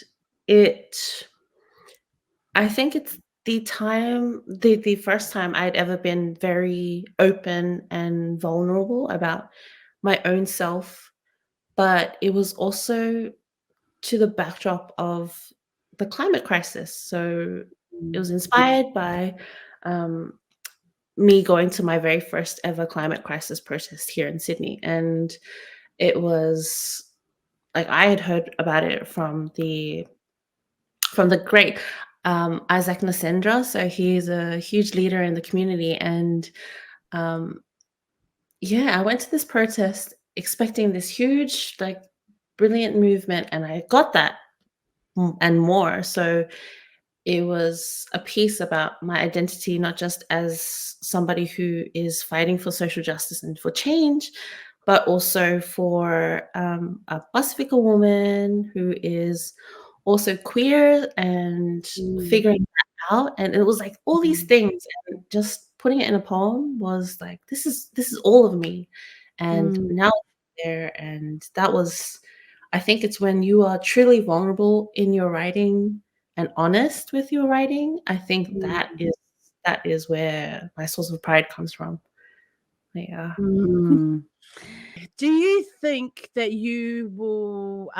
I think it's the first time I'd ever been very open and vulnerable about my own self, but it was also to the backdrop of the climate crisis. So it was inspired by me going to my very first ever climate crisis protest here in Sydney. And it was like, I had heard about it from the great Isaac Nasendra. So he's a huge leader in the community. And I went to this protest expecting this huge, brilliant movement, and I got that and more. So it was a piece about my identity, not just as somebody who is fighting for social justice and for change, but also for a Pasifika woman who is also queer and figuring that out. And it was like all these things, and just putting it in a poem was like, this is all of me. And now it's there. And that was, I think it's when you are truly vulnerable in your writing and honest with your writing, I think that is where my source of pride comes from. Yeah. Do you think that you will,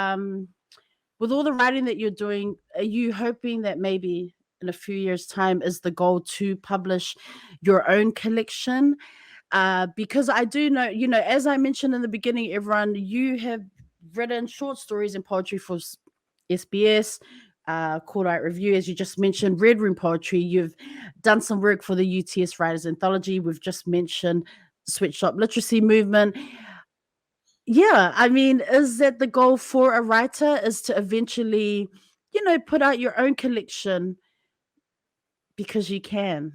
with all the writing that you're doing, are you hoping that maybe in a few years' time is the goal to publish your own collection? because I do know, as I mentioned in the beginning, everyone, you have written short stories and poetry for SBS, Cordite Review, as you just mentioned, Red Room Poetry. You've done some work for the UTS Writers Anthology. We've just mentioned Sweatshop Literacy Movement. Yeah, I mean, is that the goal for a writer, is to eventually, put out your own collection because you can?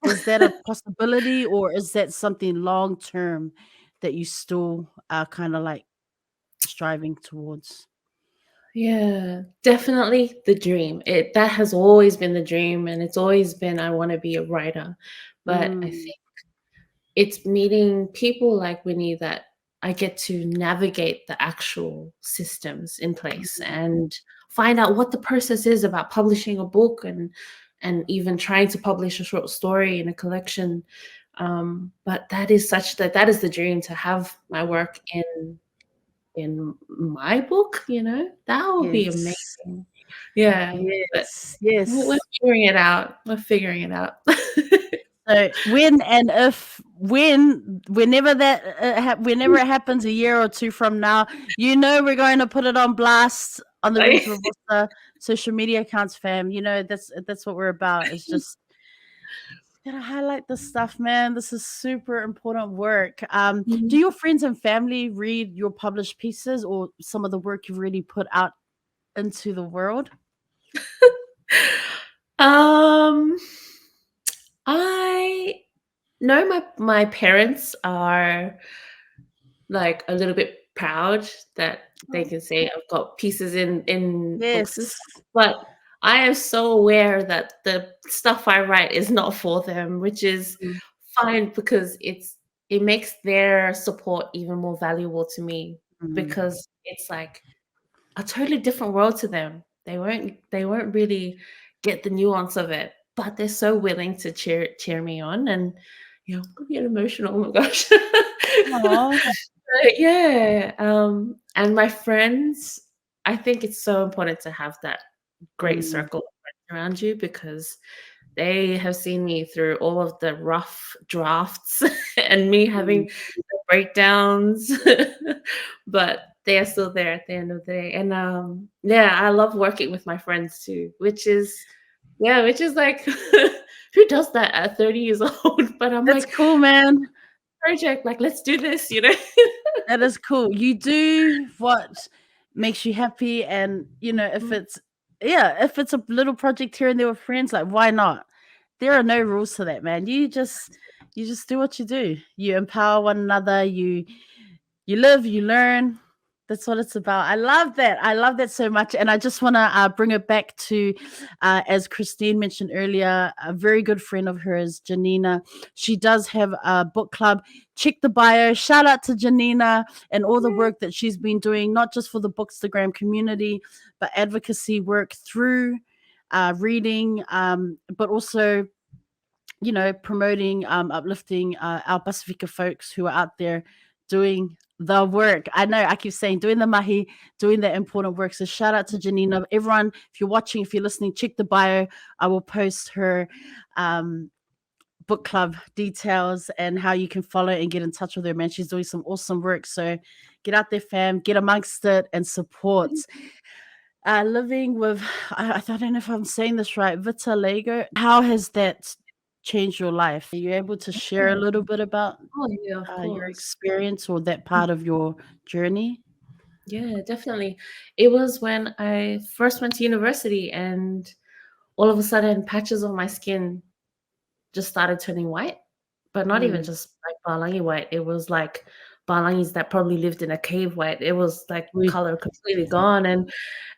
Is that a possibility, or is that something long term that you still are kind of like striving towards? Yeah, definitely the dream. That has always been the dream, and it's always been I want to be a writer. But I Mm, think it's meeting people like Winnie that I get to navigate the actual systems in place mm, and find out what the process is about publishing a book and even trying to publish a short story in a collection. But that is the dream, to have my work in my book. That would be yes, amazing. Yeah, but yes, we're yes. figuring it out. We're figuring it out. So whenever that whenever it happens, a year or two from now, we're going to put it on blast on the Reads with Rosa social media accounts, fam. That's what we're about. It's just gotta highlight this stuff, man. This is super important work. Do your friends and family read your published pieces or some of the work you've really put out into the world? Um, I know my parents are like a little bit proud that they Oh, can say I've got pieces in books and yes. stuff, but I am so aware that the stuff I write is not for them, which is Mm, fine because it makes their support even more valuable to me, mm, because it's like a totally different world to them. They won't really get the nuance of it, but they're so willing to cheer me on, and I'm gonna get emotional. Oh my gosh. aw, But yeah, and my friends, I think it's so important to have that great mm, circle of friends around you, because they have seen me through all of the rough drafts and me mm. having the breakdowns, but they are still there at the end of the day. And yeah, I love working with my friends too, which is like who does that at 30 years old? But I'm That's like, cool, man. project, like let's do this. That is cool. You do what makes you happy, and if it's a little project here and there with friends, like why not? There are no rules to that, man. You just do what you do. You empower one another. You live, you learn. That's what it's about. I love that. I love that so much. And I just want to bring it back to, as Christine mentioned earlier, a very good friend of hers, Janina. She does have a book club. Check the bio. Shout out to Janina and all the work that she's been doing, not just for the Bookstagram community, but advocacy work through reading, but also promoting, uplifting our Pasifika folks who are out there doing the work. I know I keep saying doing the mahi, doing the important work. So shout out to Janina. Everyone, if you're watching, if you're listening, check the bio. I will post her book club details and how you can follow and get in touch with her, man. She's doing some awesome work. So get out there, fam, get amongst it and support. Living with, I don't know if I'm saying this right, vitiligo. How has that changed your life? Are you able to share a little bit about Oh yeah, of your course. experience or that part of your journey? Yeah, definitely. It was when I first went to university, and all of a sudden patches of my skin just started turning white, but not even Mm, just like Balangi white. It was like Balangis that probably lived in a cave white. It was like oui. color completely gone, and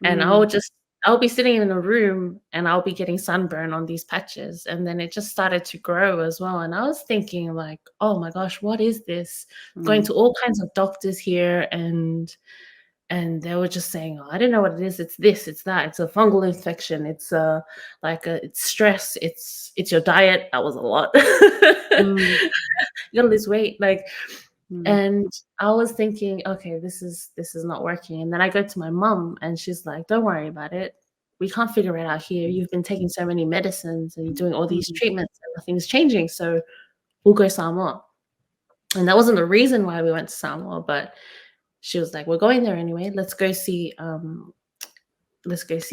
Mm, I'll be sitting in a room and I'll be getting sunburn on these patches, and then it just started to grow as well. And I was thinking like, oh my gosh, what is this? Going mm, to all kinds of doctors here, and they were just saying, "Oh, I don't know what it is. It's this, it's that. It's a fungal infection. It's stress. It's your diet." That was a lot. mm, You gotta lose weight, like. mm, And I was thinking, okay, this is not working. And then I go to my mom, and she's like, "Don't worry about it. We can't figure it out here. You've been taking so many medicines and you're doing all these mm, treatments, and nothing's changing. So we'll go Samoa." And that wasn't the reason why we went to Samoa, but she was like, "We're going there anyway. Let's go see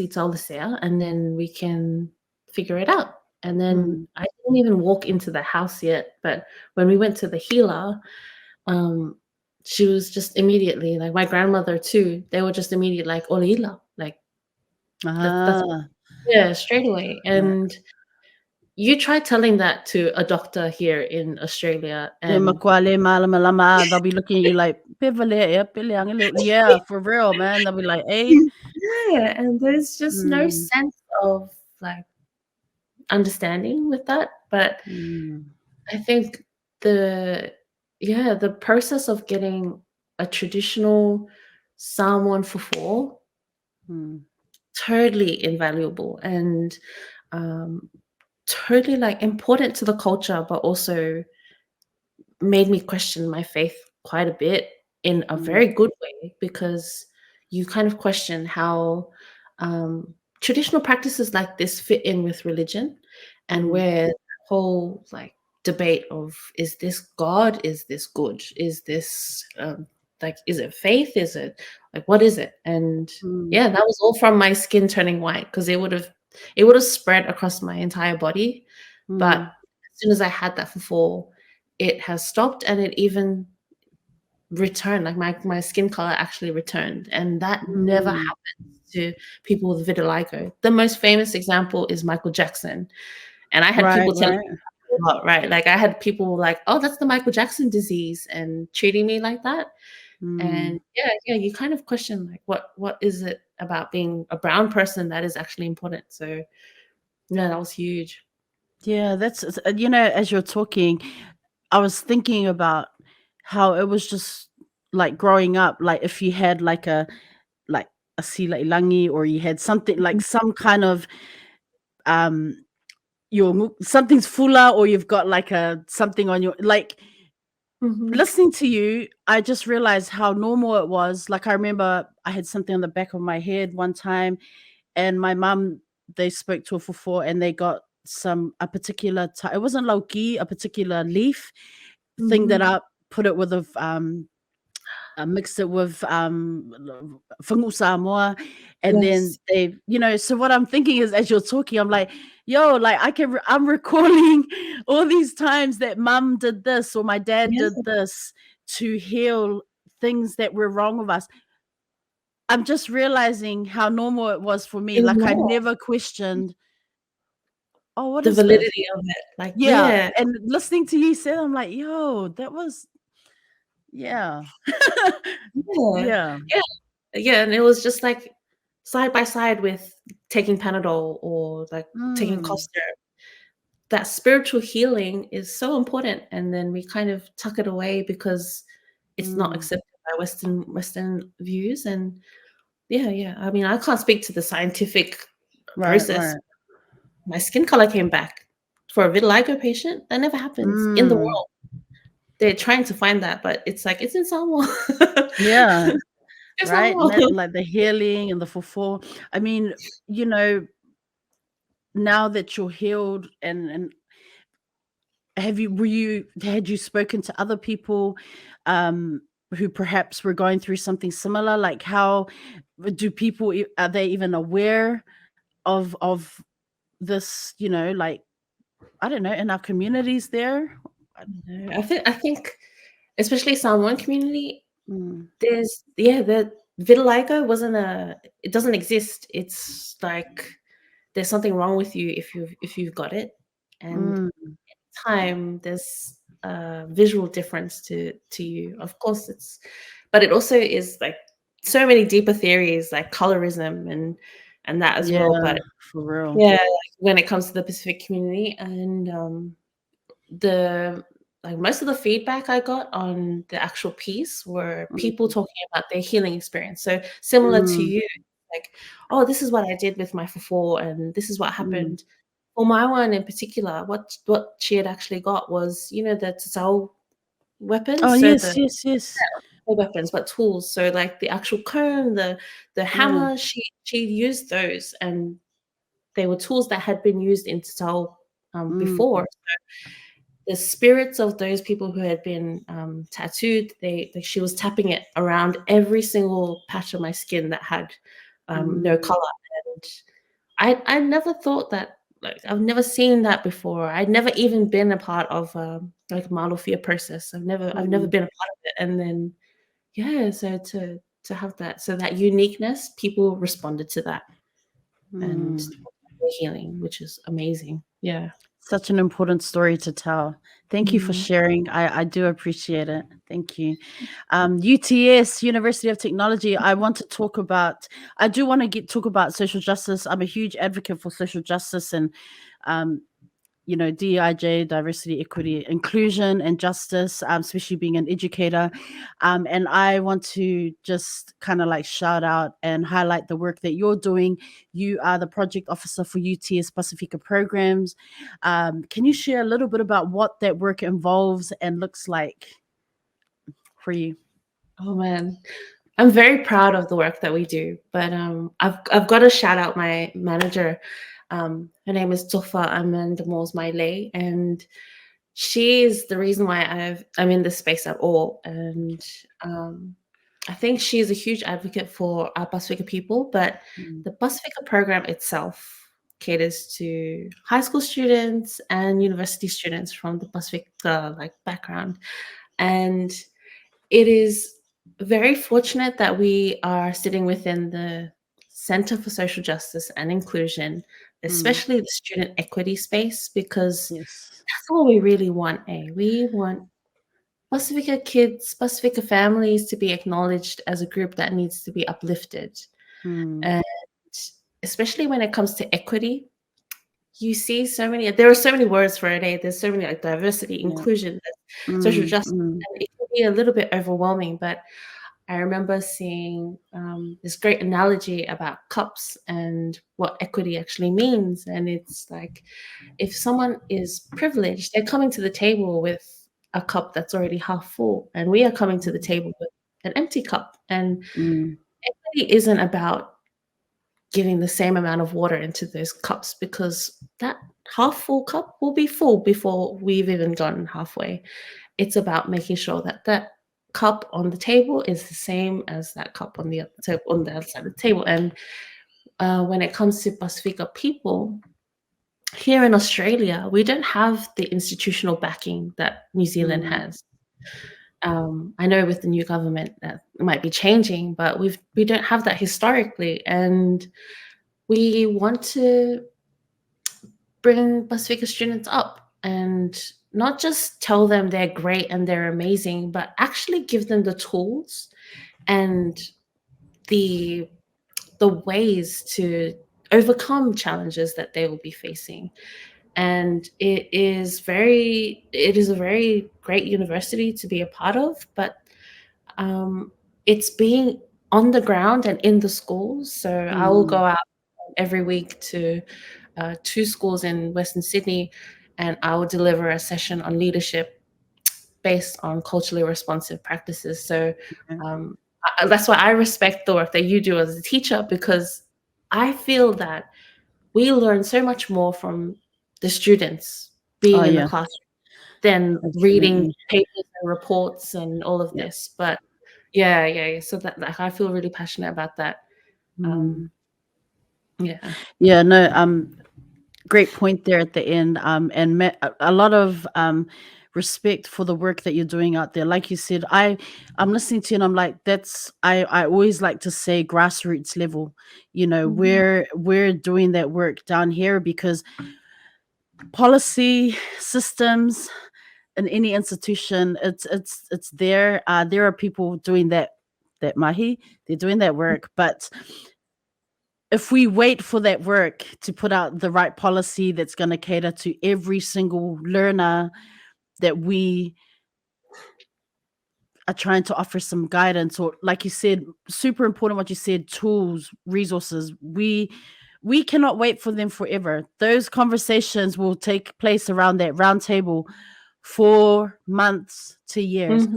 Taolisea, and then we can figure it out." And then Mm. I didn't even walk into the house yet, but when we went to the healer, um, she was just immediately like my grandmother too. They were just immediate like Olila, like that's Ah. yeah, straight away. Yeah. And you try telling that to a doctor here in Australia, Yeah, and makwale, malama, they'll be looking at you like, "Pivale, yeah, pili ang ilo." Yeah, for real, man. They'll be like, "Hey." yeah, and there's just no Mm, sense of like understanding with that. But mm, I think the process of getting a traditional Samoan fufu mm, totally invaluable and um, totally like important to the culture, but also made me question my faith quite a bit in a mm, very good way because you kind of question how traditional practices like this fit in with religion and mm, where the whole like debate of is this God, is this good, is this like is it faith, is it like what is it? And mm, yeah, that was all from my skin turning white because it would have spread across my entire body, but mm, as soon as I had that for it has stopped and it even returned, like my skin color actually returned, and that never mm. happens to people with vitiligo. The most famous example is Michael Jackson, and I had Right, people telling right. me a lot, right? Like I had people like, "Oh, that's the Michael Jackson disease," and treating me like that. And Mm. yeah, you kind of question like, what is it about being a brown person that is actually important? So yeah, that was huge. Yeah, as you're talking, I was thinking about how it was just like growing up, like if you had like a sila ilangi or you had something like some kind of um something's fuller or you've got like a something on your like Mhm. listening to you, I just realized how normal it was. Like I remember I had something on the back of my head one time and my mum, they spoke to a fufu and they got a particular it wasn't loki, a particular leaf thing that Mhm. I put it with I mixed it with fungu Samoa, and then Yes. so what I'm thinking is as you're talking, I'm like, yo, like I'm recalling all these times that mum did this or my dad Yeah. did this to heal things that were wrong with us. I'm just realizing how normal it was for me. Even Like I more. never questioned, oh, what The is this? validity of it, like, Yeah. yeah, And listening to you say, I'm like, yo, that was yeah. yeah, Yeah. yeah, yeah, and it was just, like, side by side with taking Panadol or, like, taking cough Mm, syrup. That spiritual healing is so important, and then we kind of tuck it away because it's not mm. accepted by Western views, and yeah, I mean, I can't speak to the scientific Right, process. right. My skin color came back. For a vitiligo patient, that never happens in the Mm. world. They're trying to find that, but it's like, it's in Samoa. Yeah, It's right? And Samoa. that like the healing and the fulfill. I mean, you know, now that you're healed and had you spoken to other people who perhaps were going through something similar? Like how do people are they even aware of this, like I don't know, in our communities there? I- No, I think especially Samoan community, Mm, the vitiligo wasn't a it doesn't exist. It's like there's something wrong with you if you've got it. And mm, time there's a visual difference to you. Of course but it also is like so many deeper theories like colorism and that as well. yeah, But for real. yeah, like when it comes to the Pacific community and the like most of the feedback I got on the actual piece were people Mm, talking about their healing experience. So similar to mm, you, like, oh, this is what I did with my fufu, and this is what mm. happened. For my one in particular, what she had actually got was, the tsao Oh weapons, so yes, the yes, yes. weapons, but tools. So like the actual comb, the Yeah. hammer, she used those, and they were tools that had been used in tsao Mm, before. the spirits of those people who had been tattooed, she was tapping it around every single patch of my skin that had no color. And I never thought that, like, I've never seen that before. I'd never even been a part of like a Malofia process. I've never been a part of it. And then so to have that, so that uniqueness, people responded to that and healing, which is amazing. Yeah. Such an important story to tell. Thank you for sharing. I do appreciate it. Thank you. UTS, University of Technology. I want to talk about, I do want to talk about social justice. I'm a huge advocate for social justice and, DEIJ, diversity, equity, inclusion, and justice, especially being an educator. And I want to just kind of like shout out and highlight the work that you're doing. You are the project officer for UTS Pasifika programs. Can you share a little bit about what that work involves and looks like for you? Oh man, I'm very proud of the work that we do, but I've got to shout out my manager. Her name is Tofa Amanda Maile, and she is the reason why I'm in this space at all. And I think she is a huge advocate for our Pasifika people, but the Pasifika program itself caters to high school students and university students from the Pasifika background. And it is very fortunate that we are sitting within the Center for Social Justice and Inclusion, especially the student equity space, because that's all we really want. We want Pasifika kids, Pasifika families to be acknowledged as a group that needs to be uplifted. And especially when it comes to equity, you see there are so many words for it. There's so many diversity, inclusion, social justice, and it can be a little bit overwhelming. But I remember seeing this great analogy about cups and what equity actually means. And it's like, if someone is privileged, they're coming to the table with a cup that's already half full, and we are coming to the table with an empty cup. And equity isn't about giving the same amount of water into those cups, because that half full cup will be full before we've even gotten halfway. It's about making sure that that cup on the table is the same as that cup on the other side of the table. And when it comes to Pasifika people, here in Australia, we don't have the institutional backing that New Zealand has. I know with the new government that might be changing, but we don't have that historically. And we want to bring Pasifika students up and not just tell them they're great and they're amazing, but actually give them the tools and the ways to overcome challenges that they will be facing. And it is a very great university to be a part of, but it's being on the ground and in the schools. So I will go out every week to 2 schools in Western Sydney, and I will deliver a session on leadership based on culturally responsive practices. So that's why I respect the work that you do as a teacher, because I feel that we learn so much more from the students being in the classroom than reading papers and reports and all of this. But so that I feel really passionate about that. Great point there at the end. And a lot of respect for the work that you're doing out there. Like you said, I'm listening to you and I'm like, I always like to say grassroots level. We're doing that work down here because policy systems in any institution, it's there. There are people doing that mahi, they're doing that work, but if we wait for that work to put out the right policy that's going to cater to every single learner, that we are trying to offer some guidance, or like you said, super important what you said, tools, resources, we cannot wait for them forever. Those conversations will take place around that round table for months to years.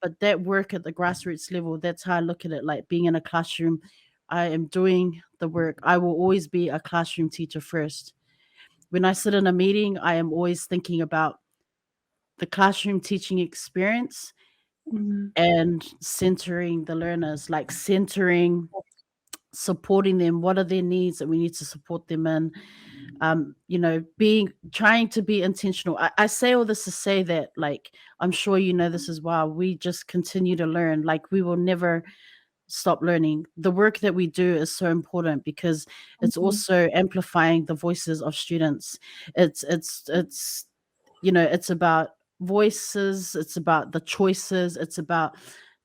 But that work at the grassroots level, that's how I look at it, like being in a classroom. I am doing the work. I will always be a classroom teacher first. When I sit in a meeting, I am always thinking about the classroom teaching experience and centering the learners, like supporting them. What are their needs that we need to support them in? Trying to be intentional. I say all this to say that, like, I'm sure you know this as well. We just continue to learn. Like, we will never stop learning. The work that we do is so important because it's also amplifying the voices of students. It's it's about voices, it's about the choices, it's about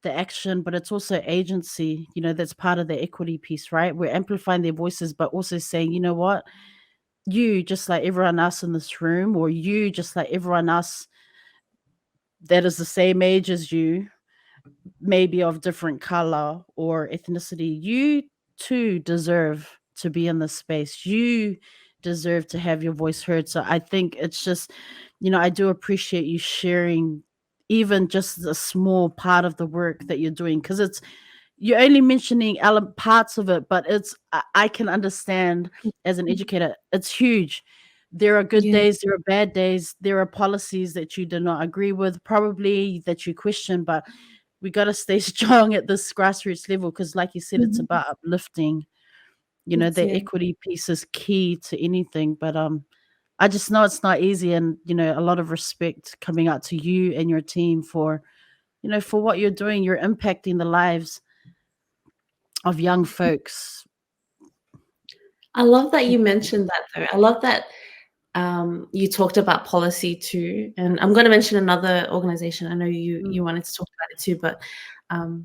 the action, but it's also agency. That's part of the equity piece, right? We're amplifying their voices, but also saying, you know what, you, just like everyone else in this room, or you, just like everyone else that is the same age as you, maybe of different color or ethnicity, you too deserve to be in this space. You deserve to have your voice heard. So I think it's just, I do appreciate you sharing even just a small part of the work that you're doing, because you're only mentioning parts of it, but I can understand as an educator, it's huge. There are good days, there are bad days, there are policies that you do not agree with, probably that you question, but we got to stay strong at this grassroots level, because like you said, it's about uplifting. The equity piece is key to anything, but I just know it's not easy, and a lot of respect coming out to you and your team for for what you're doing. You're impacting the lives of young folks. I love that you mentioned that, though. I love that you talked about policy too, and I'm going to mention another organization. I know you wanted to talk about it too, but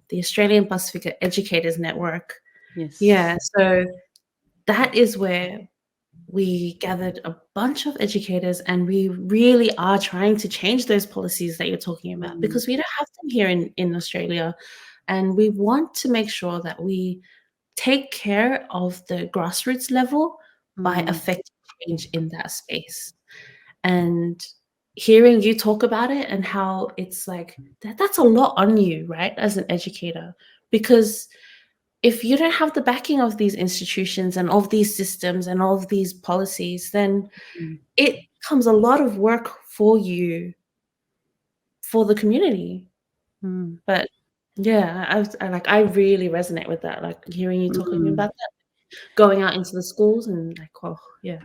the Australian Pasifika Educators Network. Yes. Yeah, so that is where we gathered a bunch of educators, and we really are trying to change those policies that you're talking about, because we don't have them here in Australia, and we want to make sure that we take care of the grassroots level by affecting change in that space. And hearing you talk about it and how it's like that's a lot on you, right, as an educator, because if you don't have the backing of these institutions and of these systems and of these policies, then it becomes a lot of work for you, for the community. But yeah, I really resonate with that, like hearing you talking about that, going out into the schools and like, oh yeah.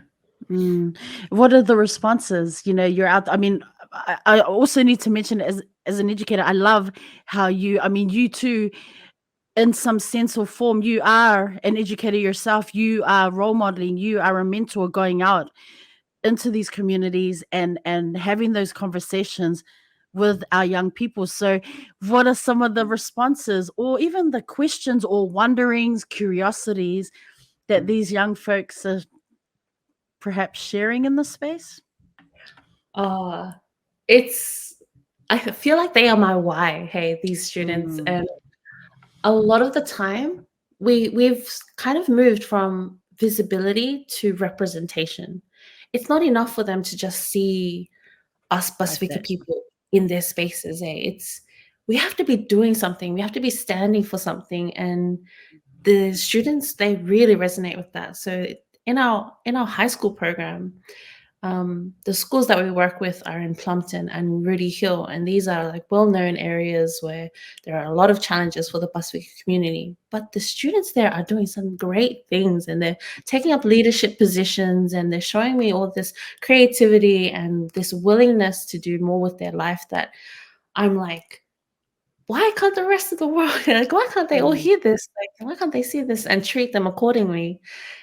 What are the responses? You're out. I mean, I also need to mention, as an educator, I love how you too, in some sense or form, you are an educator yourself. You are role modeling. You are a mentor, going out into these communities and having those conversations with our young people. So what are some of the responses, or even the questions or wonderings, curiosities that these young folks are perhaps sharing in the space? I feel like they are my why, hey, these students. And a lot of the time we've kind of moved from visibility to representation. It's not enough for them to just see us Pasifika people in their spaces. We have to be doing something. We have to be standing for something. And the students, they really resonate with that. So in our high school program, the schools that we work with are in Plumpton and Rudy Hill, and these are like well-known areas where there are a lot of challenges for the Pasifika community. But the students there are doing some great things, and they're taking up leadership positions, and they're showing me all this creativity and this willingness to do more with their life that I'm like, why can't the rest of the world, like, why can't they all hear this? Like, why can't they see this and treat them accordingly?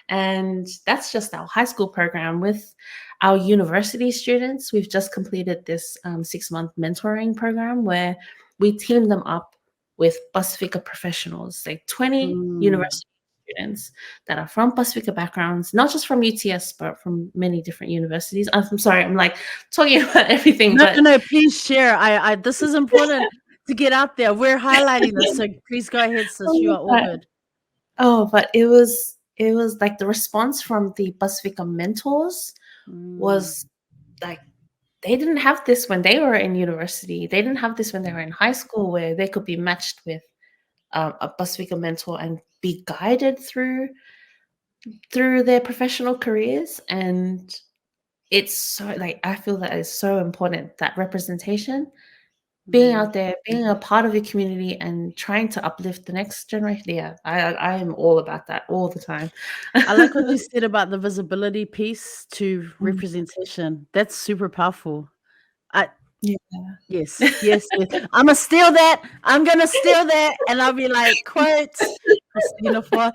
And that's just our high school program. With our university students, we've just completed this 6-month mentoring program where we team them up with Pasifika professionals, like 20 university students that are from Pasifika backgrounds, not just from UTS, but from many different universities. I'm sorry, I'm like talking about everything. No, please share. I this is important to get out there. We're highlighting this, so please go ahead, sis. You are all good. But it was like the response from the Pasifika mentors was like, they didn't have this when they were in university. They didn't have this when they were in high school, where they could be matched with a Pasifika mentor and be guided through their professional careers. And it's so like I feel that is so important, that representation, being out there, being a part of your community and trying to uplift the next generation. Yeah, I am all about that all the time. I like what you said about the visibility piece to representation. That's super powerful. I Yeah. Yes, yes, yes. I'ma steal that. I'm gonna steal that, and I'll be like, quotes, Christine Afoa.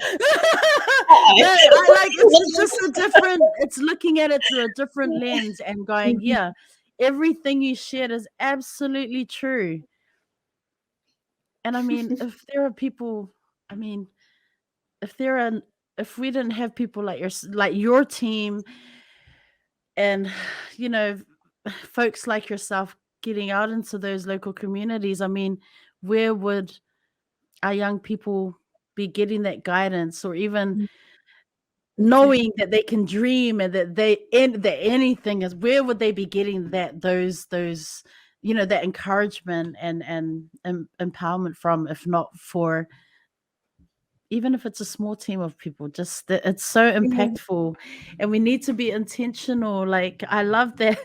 No, I like it's just a different. It's looking at it through a different lens and going, yeah, everything you shared is absolutely true. And I mean, if there are people, I mean, if there are, if we didn't have people like your team, and you know, folks like yourself getting out into those local communities, I mean, where would our young people be getting that guidance, or even knowing that they can dream and that that anything is, where would they be getting those that encouragement and empowerment from, if not for, even if it's a small team of people, just that it's so impactful, and we need to be intentional. Like, I love that.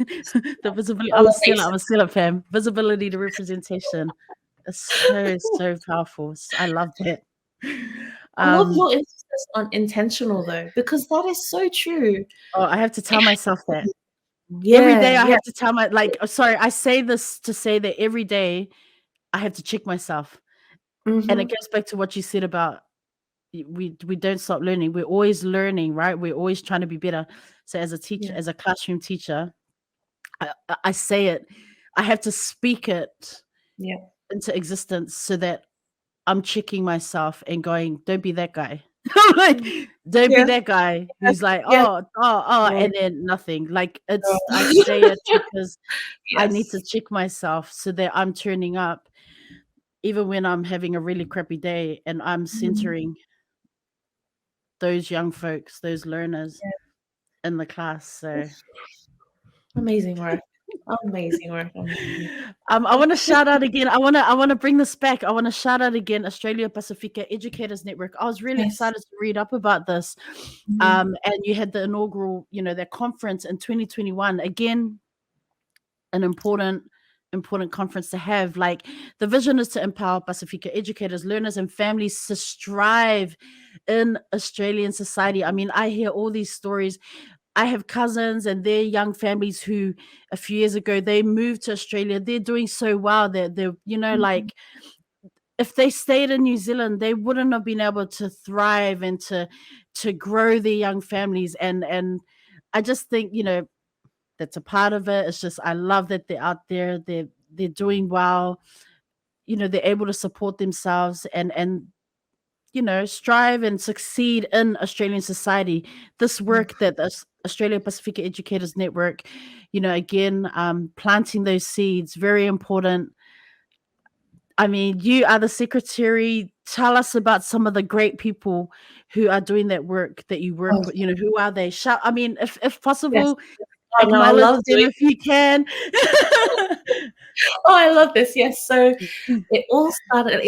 The visibility, I I'm a love that you still, said I'm a still up fam. Visibility to representation. It's so powerful. I love that. I love your emphasis on intentional though, because that is so true. Oh, I have to tell myself that. Every Yeah, day I yeah. have to tell sorry, I say this to say that every day I have to check myself. And it goes back to what you said about we don't stop learning. We're always learning, right? We're always trying to be better. So as a teacher, as a classroom teacher, I say it. I have to speak it Yeah. into existence so that I'm checking myself and going, don't be that guy. Like, don't be Yeah. that guy who's like, Yeah. and then nothing. Like, it's I say it because I need to Yes. check myself so that I'm turning up even when I'm having a really crappy day, and I'm centering those young folks, those learners in the class. So Amazing work. Amazing work. I want to shout out again. I want to bring this back. I want to shout out again Australian Pasifika Educators Network. I was really Yes. excited to read up about this. And you had the inaugural, that conference in 2021. Again, an important conference to have. Like, the vision is to empower Pasifika educators, learners, and families to strive in Australian society. I mean, I hear all these stories. I have cousins and their young families who a few years ago they moved to Australia. They're doing so well. They're like, if they stayed in New Zealand, they wouldn't have been able to thrive and to grow their young families. And I just think, that's a part of it. It's just, I love that they're out there. They're doing well. They're able to support themselves and strive and succeed in Australian society. This work that the Australian Pasifika Educators Network, again, planting those seeds, very important. I mean, you are the secretary. Tell us about some of the great people who are doing that work that you work with. Who are they? I mean, if Yes. possible, Oh no, I acknowledge love them doing. if you can. Oh, I love this. Yes. So it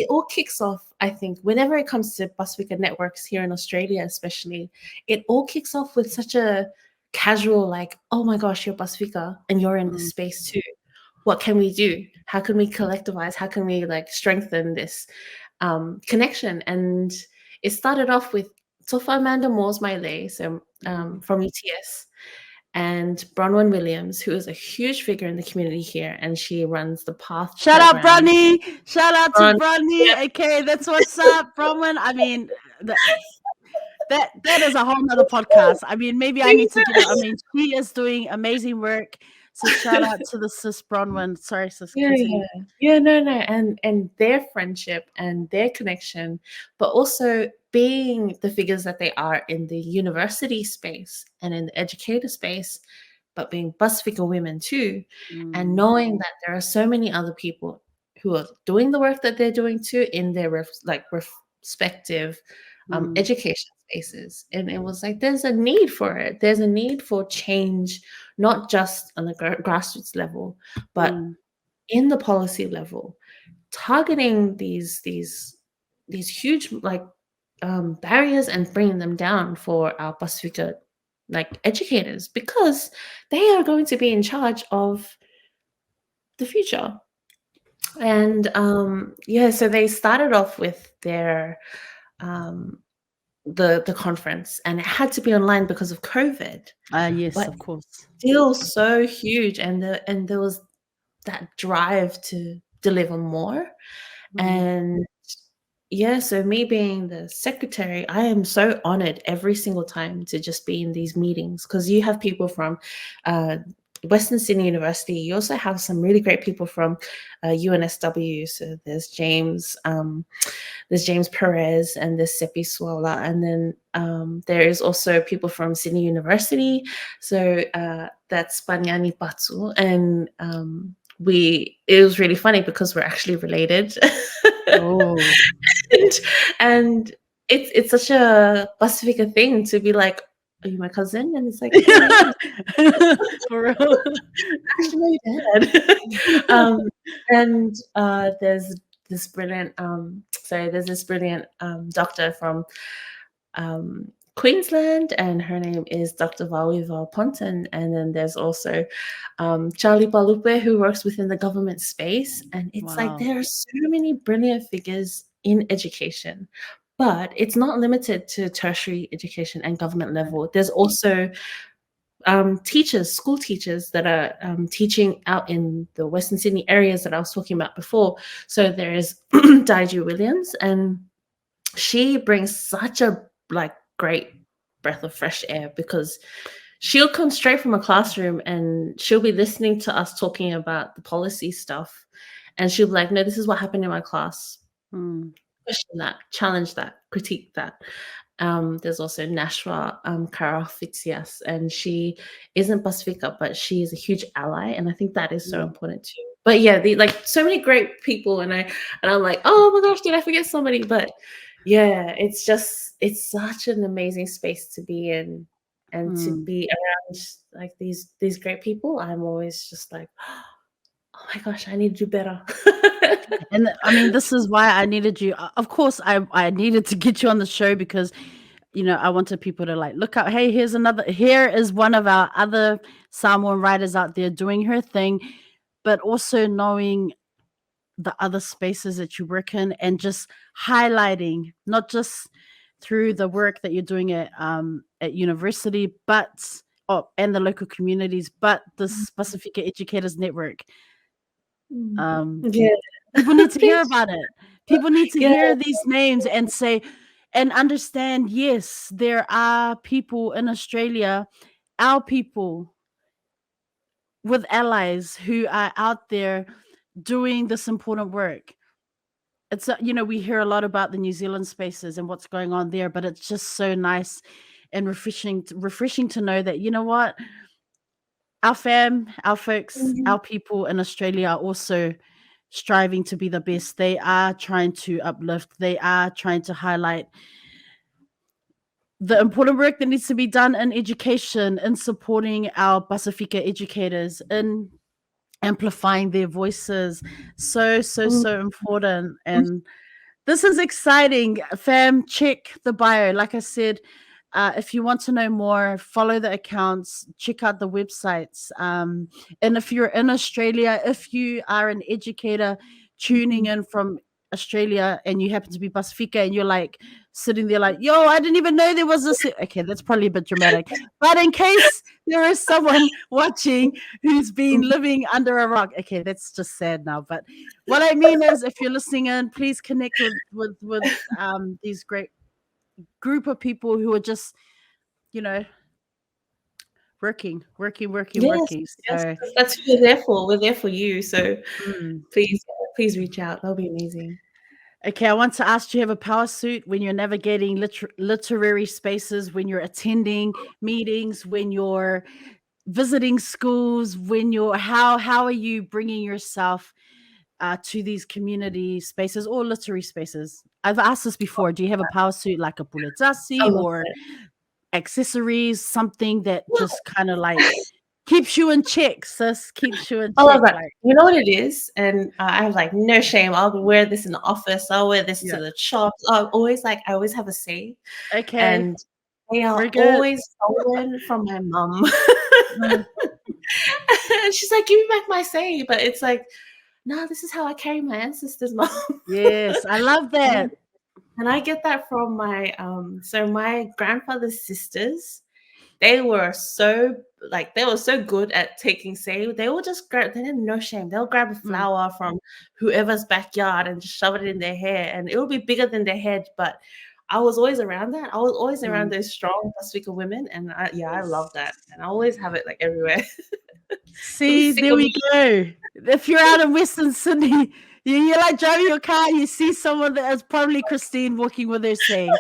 all kicks off, I think, whenever it comes to Pasifika networks here in Australia, especially, it all kicks off with such a casual, like, oh my gosh, you're Pasifika and you're in this space too. What can we do? How can we collectivize? How can we like strengthen this connection? And it started off with Sofa Amanda Moore's Maile, so from UTS, and Bronwyn Williams, who is a huge figure in the community here, and she runs the Path Shout out, program. Bronny. Shout out to Bronny. Yep. Okay, that's what's up, Bronwyn. I mean, that is a whole nother podcast. I mean, maybe I need to get her. I mean, she is doing amazing work. So shout out to the sis Bronwyn. Sorry, sis. Yeah, no, and their friendship and their connection, but also being the figures that they are in the university space and in the educator space, but being Pasifika women too, and knowing that there are so many other people who are doing the work that they're doing too in their respective education spaces. And it was like, there's a need for it. There's a need for change, not just on the grassroots level, but in the policy level, targeting these huge barriers and bringing them down for our Pasifika like educators, because they are going to be in charge of the future. And so they started off with their the conference, and it had to be online because of COVID. Yes, But of course. still so huge, and there was that drive to deliver more. And so me being the secretary, I am so honored every single time to just be in these meetings, because you have people from Western Sydney University. You also have some really great people from UNSW. So there's James Perez, and there's Sepi Swala, and then there is also people from Sydney University. So that's Panyani Patu, and it was really funny because we're actually related. Oh. and it's such a Pasifika thing to be like, are you my cousin? And it's like, for real. Actually, my dad. And there's this brilliant doctor from Queensland, and her name is Dr. Vawival Ponton. And then there's also Charlie Palupe, who works within the government space. And it's like there are so many brilliant figures in education, but it's not limited to tertiary education and government level. There's also school teachers that are teaching out in the Western Sydney areas that I was talking about before. So there is Daiju Williams, and she brings such a great breath of fresh air, because she'll come straight from a classroom and she'll be listening to us talking about the policy stuff, and she'll be like, no, this is what happened in my class. Question that, challenge that, critique that. There's also Nashwa Karafitsias, and she isn't Pasifika, but she is a huge ally, and I think that is so important too. But yeah, so many great people, and I'm like, oh my gosh, did I forget somebody? But yeah, it's such an amazing space to be in, and to be around like these great people. I'm always just like, oh my gosh, I need to do better. And I mean, this is why I needed you. Of course, I needed to get you on the show, because I wanted people to look out. Hey, here is one of our other Samoan writers out there doing her thing, but also knowing the other spaces that you work in, and just highlighting, not just through the work that you're doing at university, but and the local communities, but this Pasifika Educators Network. People need to hear about it. People need to hear these names and say and understand, yes, there are people in Australia, our people with allies, who are out there doing this important work. It's we hear a lot about the New Zealand spaces and what's going on there, but it's just so nice and refreshing to know that, you know what, our folks, our people in Australia are also striving to be the best. They are trying to uplift. They are trying to highlight the important work that needs to be done in education, in supporting our Pasifika educators, in amplifying their voices. So important. And this is exciting. Fam, check the bio. Like I said, if you want to know more, follow the accounts, check out the websites. And if you're in Australia, if you are an educator tuning in from Australia and you happen to be Pasifika, and you're sitting there yo, I didn't even know there was this. Okay, that's probably a bit dramatic. But in case there is someone watching who's been living under a rock, okay, that's just sad now. But what I mean is, if you're listening in, please connect with these great group of people who are just, working. Yes, So that's what we're there for. We're there for you. So please reach out. That'll be amazing. Okay, I want to ask, do you have a power suit when you're navigating literary spaces, when you're attending meetings, when you're visiting schools, when you're how are you bringing yourself to these community spaces or literary spaces? I've asked this before. Do you have a power suit, like a puletasi or accessories, something that just kind of keeps you in check, sis? Keeps you in check. I love that. You know what it is? And I have no shame. I'll wear this in the office. I'll wear this to the shops. I always have a say. Okay. And They are Very good. always stolen from my mum. Mm. And she's like, "Give me back my say," but it's like, "No, this is how I carry my ancestors, mom." Yes, I love that. And I get that from my so my grandfather's sisters. They were so good at taking say. They will just grab. They didn't no shame. They'll grab a flower from whoever's backyard and just shove it in their hair, and it will be bigger than their head. But I was always around that. I was always around those strong Pasifika women, and I love that, and I always have it like everywhere. See, there we go. If you're out in Western Sydney, you're like driving your car, you see someone that is probably Christine walking with her saying,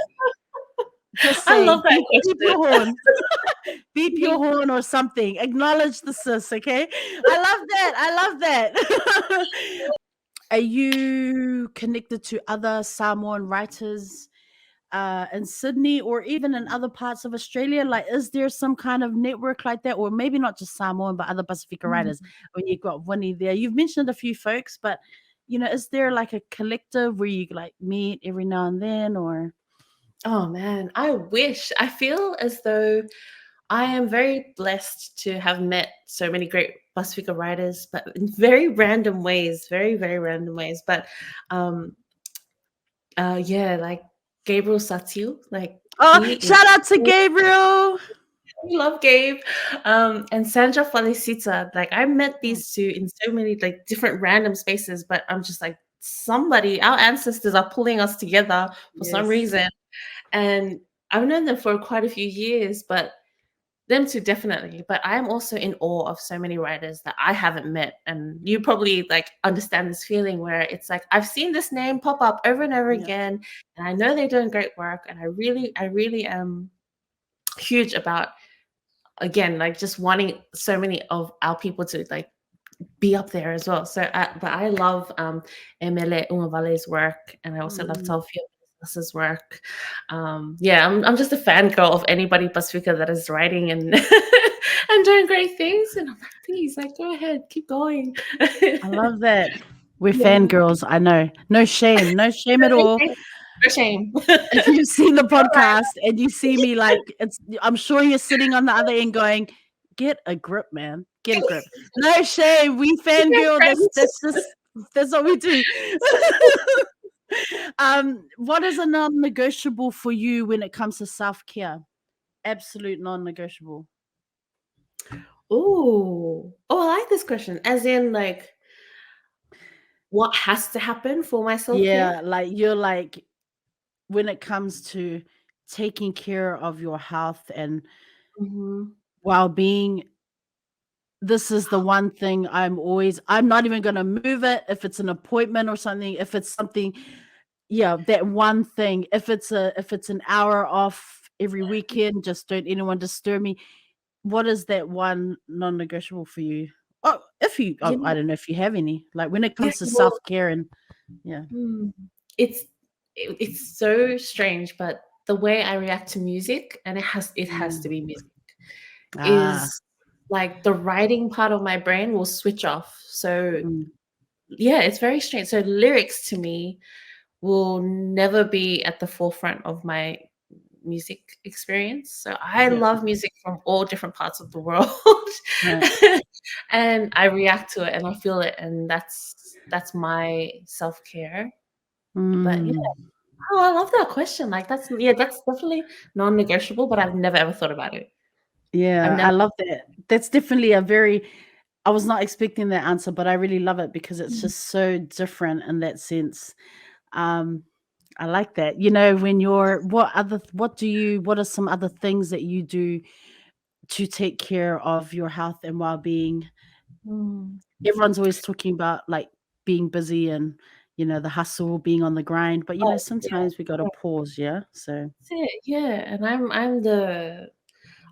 just I say, love that beep your horn. Beep your horn or something. Acknowledge the sis, okay? I love that. I love that. Are you connected to other Samoan writers in Sydney or even in other parts of Australia? Like, is there some kind of network like that? Or maybe not just Samoan, but other Pasifika writers? When you've got Winnie there, you've mentioned a few folks, but is there like a collective where you like meet every now and then or? Oh man, I wish. I feel as though I am very blessed to have met so many great Pasifika writers, but in very random ways, very, very random ways. But yeah, like Gabriel Satiu, like Shout out to Gabriel. we love Gabe. And Sandra Felicita. Like I met these two in so many like different random spaces, but I'm just like our ancestors are pulling us together for some reason. And I've known them for quite a few years, but them two definitely. But I'm also in awe of so many writers that I haven't met. And you probably like understand this feeling where it's like I've seen this name pop up over and over again, and I know they're doing great work. And I really am huge about again, like just wanting so many of our people to like be up there as well. So, but I love Emele Umavale's work, and I also love Taufia Menezes' work. Yeah, I'm just a fangirl of anybody Pasifika that is writing and and doing great things. And I'm like, please, like, go ahead, keep going. I love that. We're fangirls, I know. No shame at all. No shame. If you've seen the podcast and you see me like I'm sure you're sitting on the other end going, get a grip, man. Get a grip. No shame. We fangirl. That's what we do. What is a non-negotiable for you when it comes to self-care? Absolute non-negotiable. Oh, I like this question. As in, like, what has to happen for my self-care? Yeah, like you're like, when it comes to taking care of your health and well-being, this is the one thing I'm not even going to move it if it's an appointment or something. If it's something, that one thing, if it's an hour off every weekend, just don't anyone disturb me. What is that one non-negotiable for you? Oh, I don't know if you have any, like when it comes to self-care and it's so strange, but the way I react to music, and it has to be music, is like the writing part of my brain will switch off. So yeah, it's very strange. So lyrics to me will never be at the forefront of my music experience. So I love music from all different parts of the world. And I react to it and I feel it, and that's my self-care. But yeah. Oh, I love that question. Like that's definitely non-negotiable, but I've never ever thought about it. Yeah, I love that. That's definitely I was not expecting that answer, but I really love it because it's just so different in that sense. I like that. When what are some other things that you do to take care of your health and well-being? Everyone's always talking about like being busy and the hustle, being on the grind, but sometimes we got to pause. So that's it. Yeah, and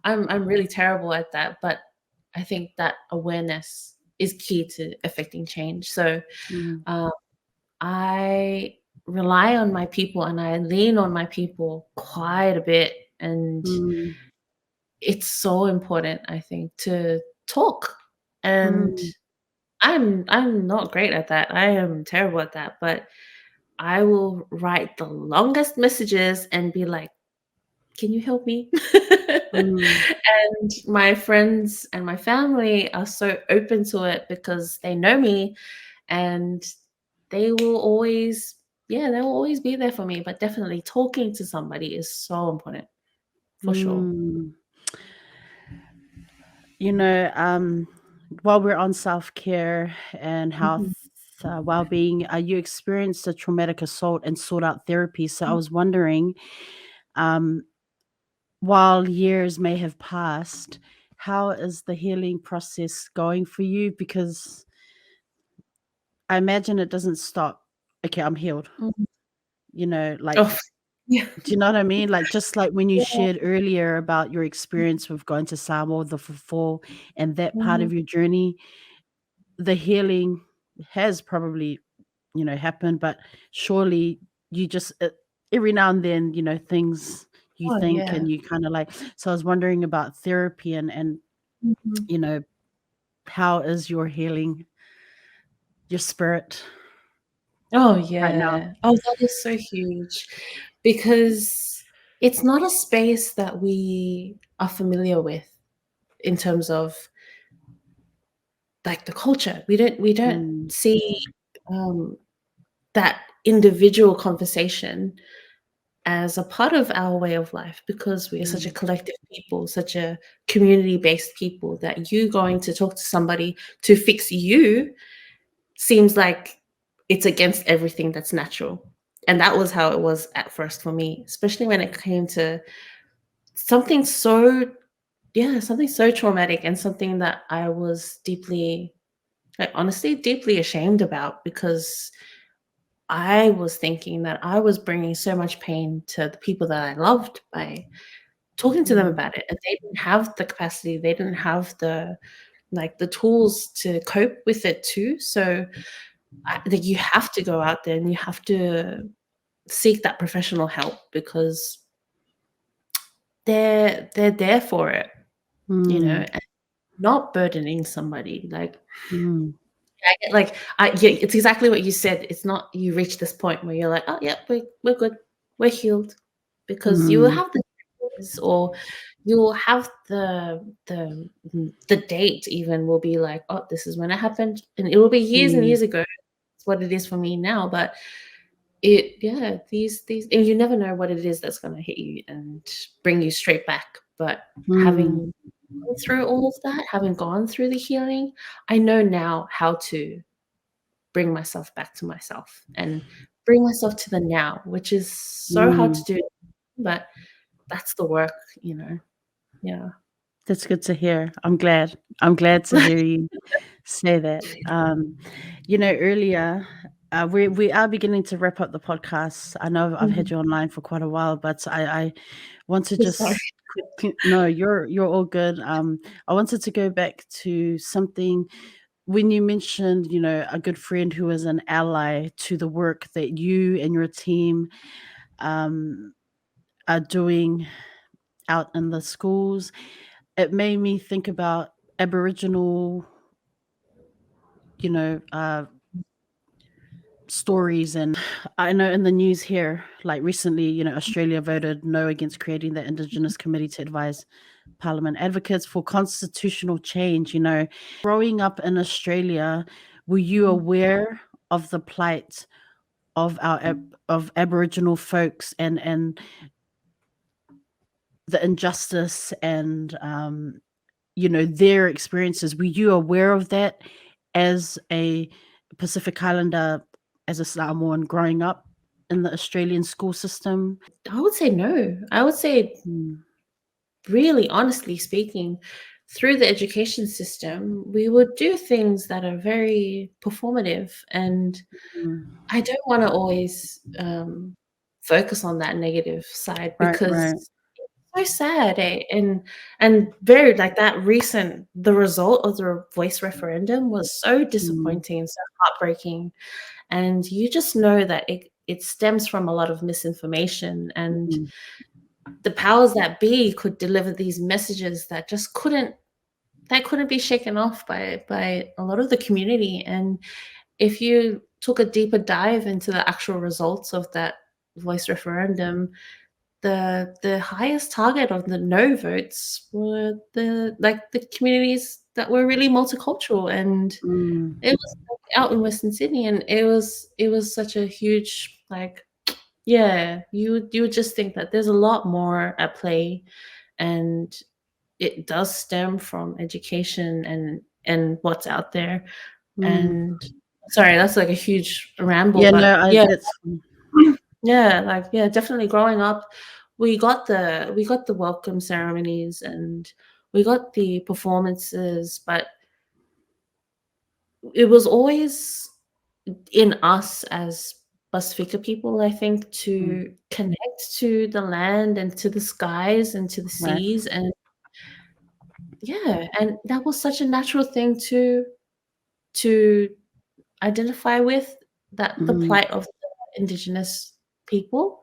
I'm really terrible at that, but I think that awareness is key to affecting change. So I rely on my people and I lean on my people quite a bit, and it's so important, I think, to talk. And I'm not great at that. I am terrible at that, but I will write the longest messages and be like, can you help me? Mm. And my friends and my family are so open to it because they know me, and they will always, yeah, they will always be there for me. But definitely talking to somebody is so important, for sure. Mm. You know, while we're on self-care and health, Mhm. well-being, you experienced a traumatic assault and sought out therapy. So I was wondering, um, while years may have passed, how is the healing process going for you? Because I imagine it doesn't stop. Okay, I'm healed. Mhm. You know, like, Oh, yeah. do you know what I mean? Like, just like when you Yeah. shared earlier about your experience with going to Samoa, the fall, and that part Mhm. of your journey, the healing has probably, happened, but surely you just, every now and then, things you Oh, think yeah. and you kind of like, so I was wondering about therapy and, Mhm. you know, how is your healing, your spirit Oh, right now? yeah. Oh, that is so huge because it's not a space that we are familiar with in terms of like the culture. We don't Mm, see um, that individual conversation as a part of our way of life because we are such a mm, collective people, such a community-based people that you going to talk to somebody to fix you seems like it's against everything that's natural. And that was how it was at first for me, especially when it came to something so, yeah, something so traumatic and something that I was deeply, like, honestly, deeply ashamed about because I was thinking that I was bringing so much pain to the people that I loved by talking to them mm, about it, and they didn't have the capacity, they didn't have the, like, the tools to cope with it too. So that you have to go out there and you have to seek that professional help because they're there for it, mm, and not burdening somebody. Like, mm, I get, like, yeah, it's exactly what you said. It's not you reach this point where you're like, oh yeah, we're good, we're healed, because you will mm, have the or you'll have the date even will be like, oh, this is when it happened, and it will be years and mm, years ago. It's what it is for me now, but it, yeah, these, and you never know what it is that's gonna hit you and bring you straight back. But mm, having gone through all of that, having gone through the healing, I know now how to bring myself back to myself and bring myself to the now, which is so hard mm. to do, but that's the work, you know. Yeah. That's good to hear. I'm glad. I'm glad to hear you say that. Earlier, we are beginning to wrap up the podcast. I know I've had Mhm. you online for quite a while, but I want to Sorry. just no, you're all good. I wanted to go back to something when you mentioned, a good friend who is an ally to the work that you and your team um, are doing out in the schools. It made me think about Aboriginal, stories. And I know in the news here, like recently, Australia voted no against creating the Indigenous Committee to advise Parliament advocates for constitutional change. Growing up in Australia, were you aware of the plight of of Aboriginal folks and the injustice and their experiences? Were you aware of that as a Pacific Islander, as a Samoan growing up in the Australian school system? I would say no. I would say, Mm, really honestly speaking, through the education system, we would do things that are very performative, and mm. I don't wanna always, focus on that negative side Right, because right. so sad, eh? And very, like, that recent the result of the voice referendum was so Mm, disappointing and so heartbreaking, and you just know that it stems from a lot of misinformation, and mm, the powers that be could deliver these messages that just couldn't be shaken off by a lot of the community. And if you took a deeper dive into the actual results of that voice referendum, the highest target of the no votes were the communities that were really multicultural, and it was out in Western Sydney, and it was such a huge, like, yeah, you would just think that there's a lot more at play, and it does stem from education and what's out there. And sorry, that's like a huge ramble, Yeah, but no, yeah, that's yeah, definitely growing up, we got the welcome ceremonies and we got the performances, but it was always in us as Pasifika people, I think, to connect to the land and to the skies and to the right. seas, and yeah, and that was such a natural thing to identify with, that the plight of the Indigenous people.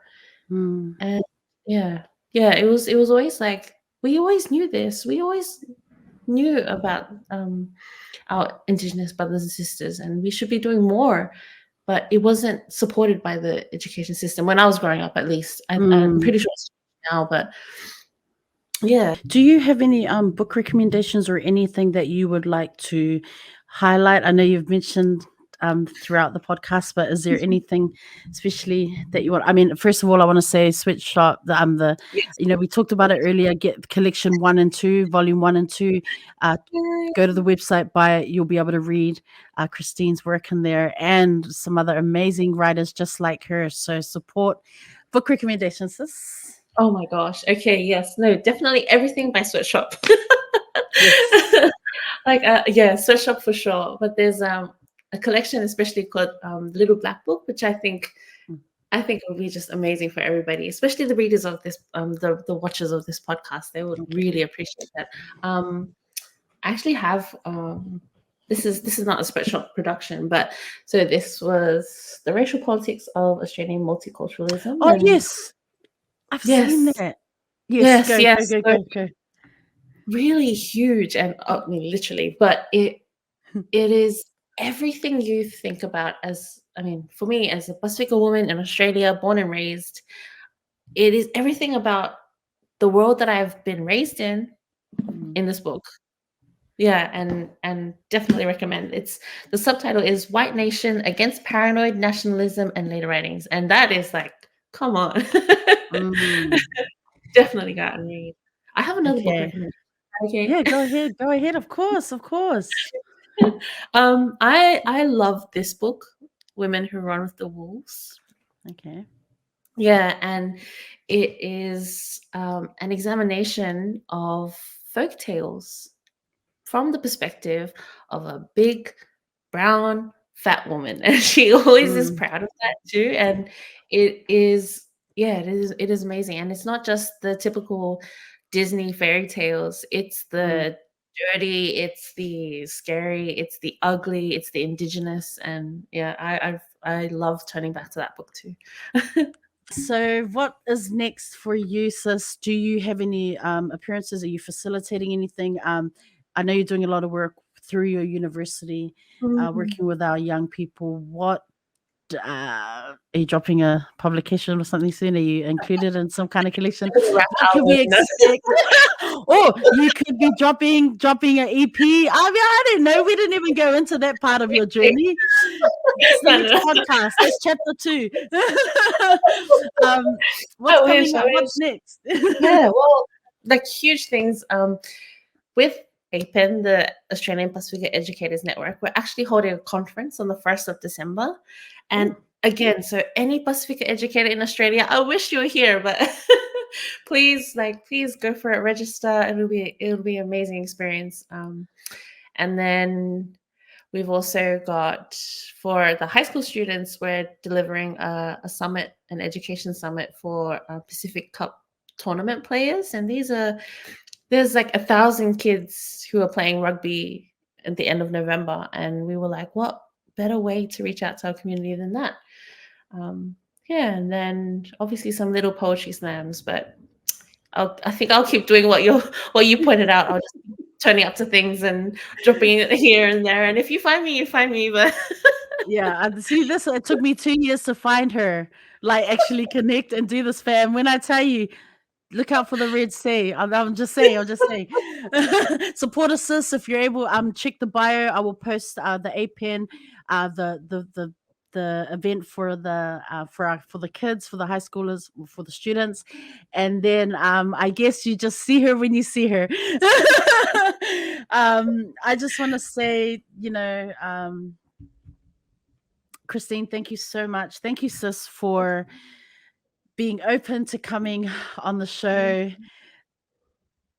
And yeah, it was always like, we always knew this. We always knew about our Indigenous brothers and sisters, and we should be doing more. But it wasn't supported by the education system when I was growing up, at least. I'm pretty sure it's now, but yeah. Do you have any book recommendations or anything that you would like to highlight? I know you've mentioned throughout the podcast, but is there anything especially that you want? I mean, first of all, I want to say Sweatshop. Yes. We talked about it earlier. Get collection 1 and 2, volume 1 and 2. Go to the website, buy it. You'll be able to read Christine's work in there and some other amazing writers just like her. So support book recommendations, sis. Oh my gosh. Okay. Yes. No. Definitely everything by Sweatshop. Yes. Like yeah, Sweatshop for sure. But there's a collection, especially called Little Black Book, which I think would be just amazing for everybody, especially the readers of this, the watchers of this podcast. They would really appreciate that. I actually have this is not a Sweatshop production, but so this was The Racial Politics of Australian Multiculturalism. Oh yes. I've seen that. Yes. Go. Really huge, and I mean, literally, but it is everything you think about as, I mean, for me as a Pasifika woman in Australia, born and raised, it is everything about the world that I've been raised in this book. Yeah, and definitely recommend. The subtitle is White Nation Against Paranoid Nationalism and Later Writings, and that is like, come on. Definitely got to read. I have another book recommendation. Okay. Yeah, go ahead. Of course. I love this book, Women Who Run with the Wolves. Okay. Yeah, and it is an examination of folk tales from the perspective of a big, brown, fat woman, and she always is proud of that too. And it is amazing. And it's not just the typical Disney fairy tales. It's the dirty, it's the scary, it's the ugly, it's the Indigenous, and yeah, I love turning back to that book too. So what is next for you, sis? Do you have any appearances? Are you facilitating anything? I know you're doing a lot of work through your university, working with our young people. What are you dropping a publication or something soon? Are you included in some kind of collection? What can we expect? Oh, you could be dropping an EP. I mean, I don't know. We didn't even go into that part of your journey. That's the next podcast. That's chapter 2. What's coming up? What's next? Yeah, well, like huge things. With APEN, the Australian Pasifika Educators Network, we're actually holding a conference on the 1st of December. And again, so any Pasifika educator in Australia, I wish you were here, but please go for it, register. It'll be an amazing experience. And then we've also got, for the high school students, we're delivering a summit, an education summit for Pacific Cup tournament players. And there's like 1,000 kids who are playing rugby at the end of November. And we were like, what better way to reach out to our community than that? And then obviously some little poetry slams, but I think I'll keep doing what you pointed out. I'll just turning up to things and dropping it here and there. And if you find me, you find me. But Yeah, and see this. It took me 2 years to find her, like actually connect and do this, fam. When I tell you, look out for the Red Sea. I'm just saying. I'm just saying. Support us, sis, if you're able. Check the bio. I will post the APEN, the event for the for the kids, for the high schoolers, for the students, and then I guess you just see her when you see her. I just want to say, Christine, thank you so much. Thank you, sis, for being open to coming on the show.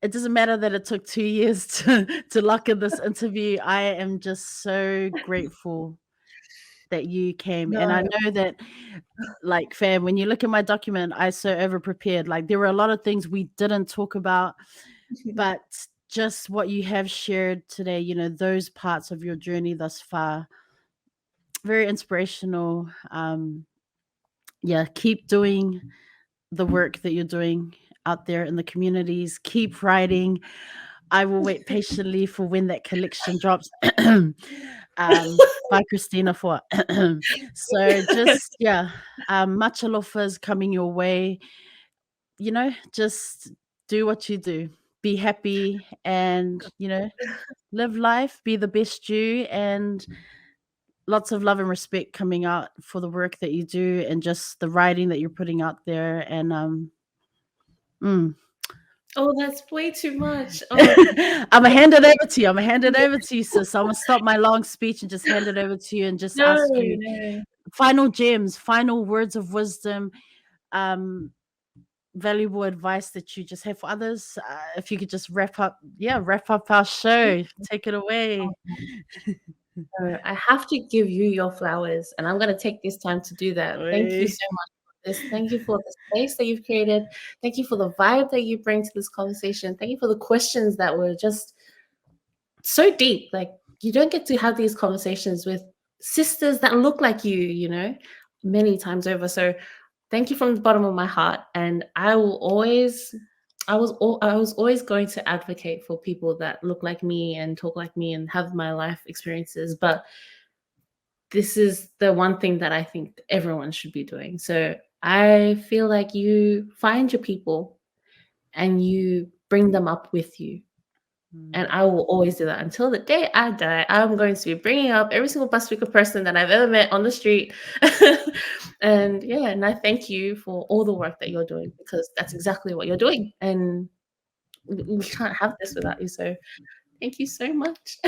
It doesn't matter that it took 2 years to lock in this interview. I am just so grateful that you came. And I No. know that, like, fam, when you look at my document, I so over prepared. Like, there were a lot of things we didn't talk about, but just what you have shared today, those parts of your journey thus far, very inspirational. Keep doing the work that you're doing out there in the communities. Keep writing. I will wait patiently for when that collection drops. By Christine Afoa. So just much alofa is coming your way. Just do what you do. Be happy and live life. Be the best you, and lots of love and respect coming out for the work that you do and just the writing that you're putting out there. And Oh, that's way too much. Oh, I'm gonna hand it over to you. Sis. I'm gonna stop my long speech and just hand it over to you and just no, ask you no. final gems, final words of wisdom, valuable advice that you just have for others. If you could just wrap up our show. Take it away. So I have to give you your flowers, and I'm going to take this time to do that. Thank you so much for this. Thank you for the space that you've created. Thank you for the vibe that you bring to this conversation. Thank you for the questions that were just so deep. Like, you don't get to have these conversations with sisters that look like you, many times over. So thank you from the bottom of my heart. And I was always going to advocate for people that look like me and talk like me and have my life experiences. But this is the one thing that I think everyone should be doing. So I feel like you find your people and you bring them up with you. And I will always do that until the day I die. I'm going to be bringing up every single Pasifika person that I've ever met on the street. And I thank you for all the work that you're doing, because that's exactly what you're doing. And we can't have this without you. So thank you so much.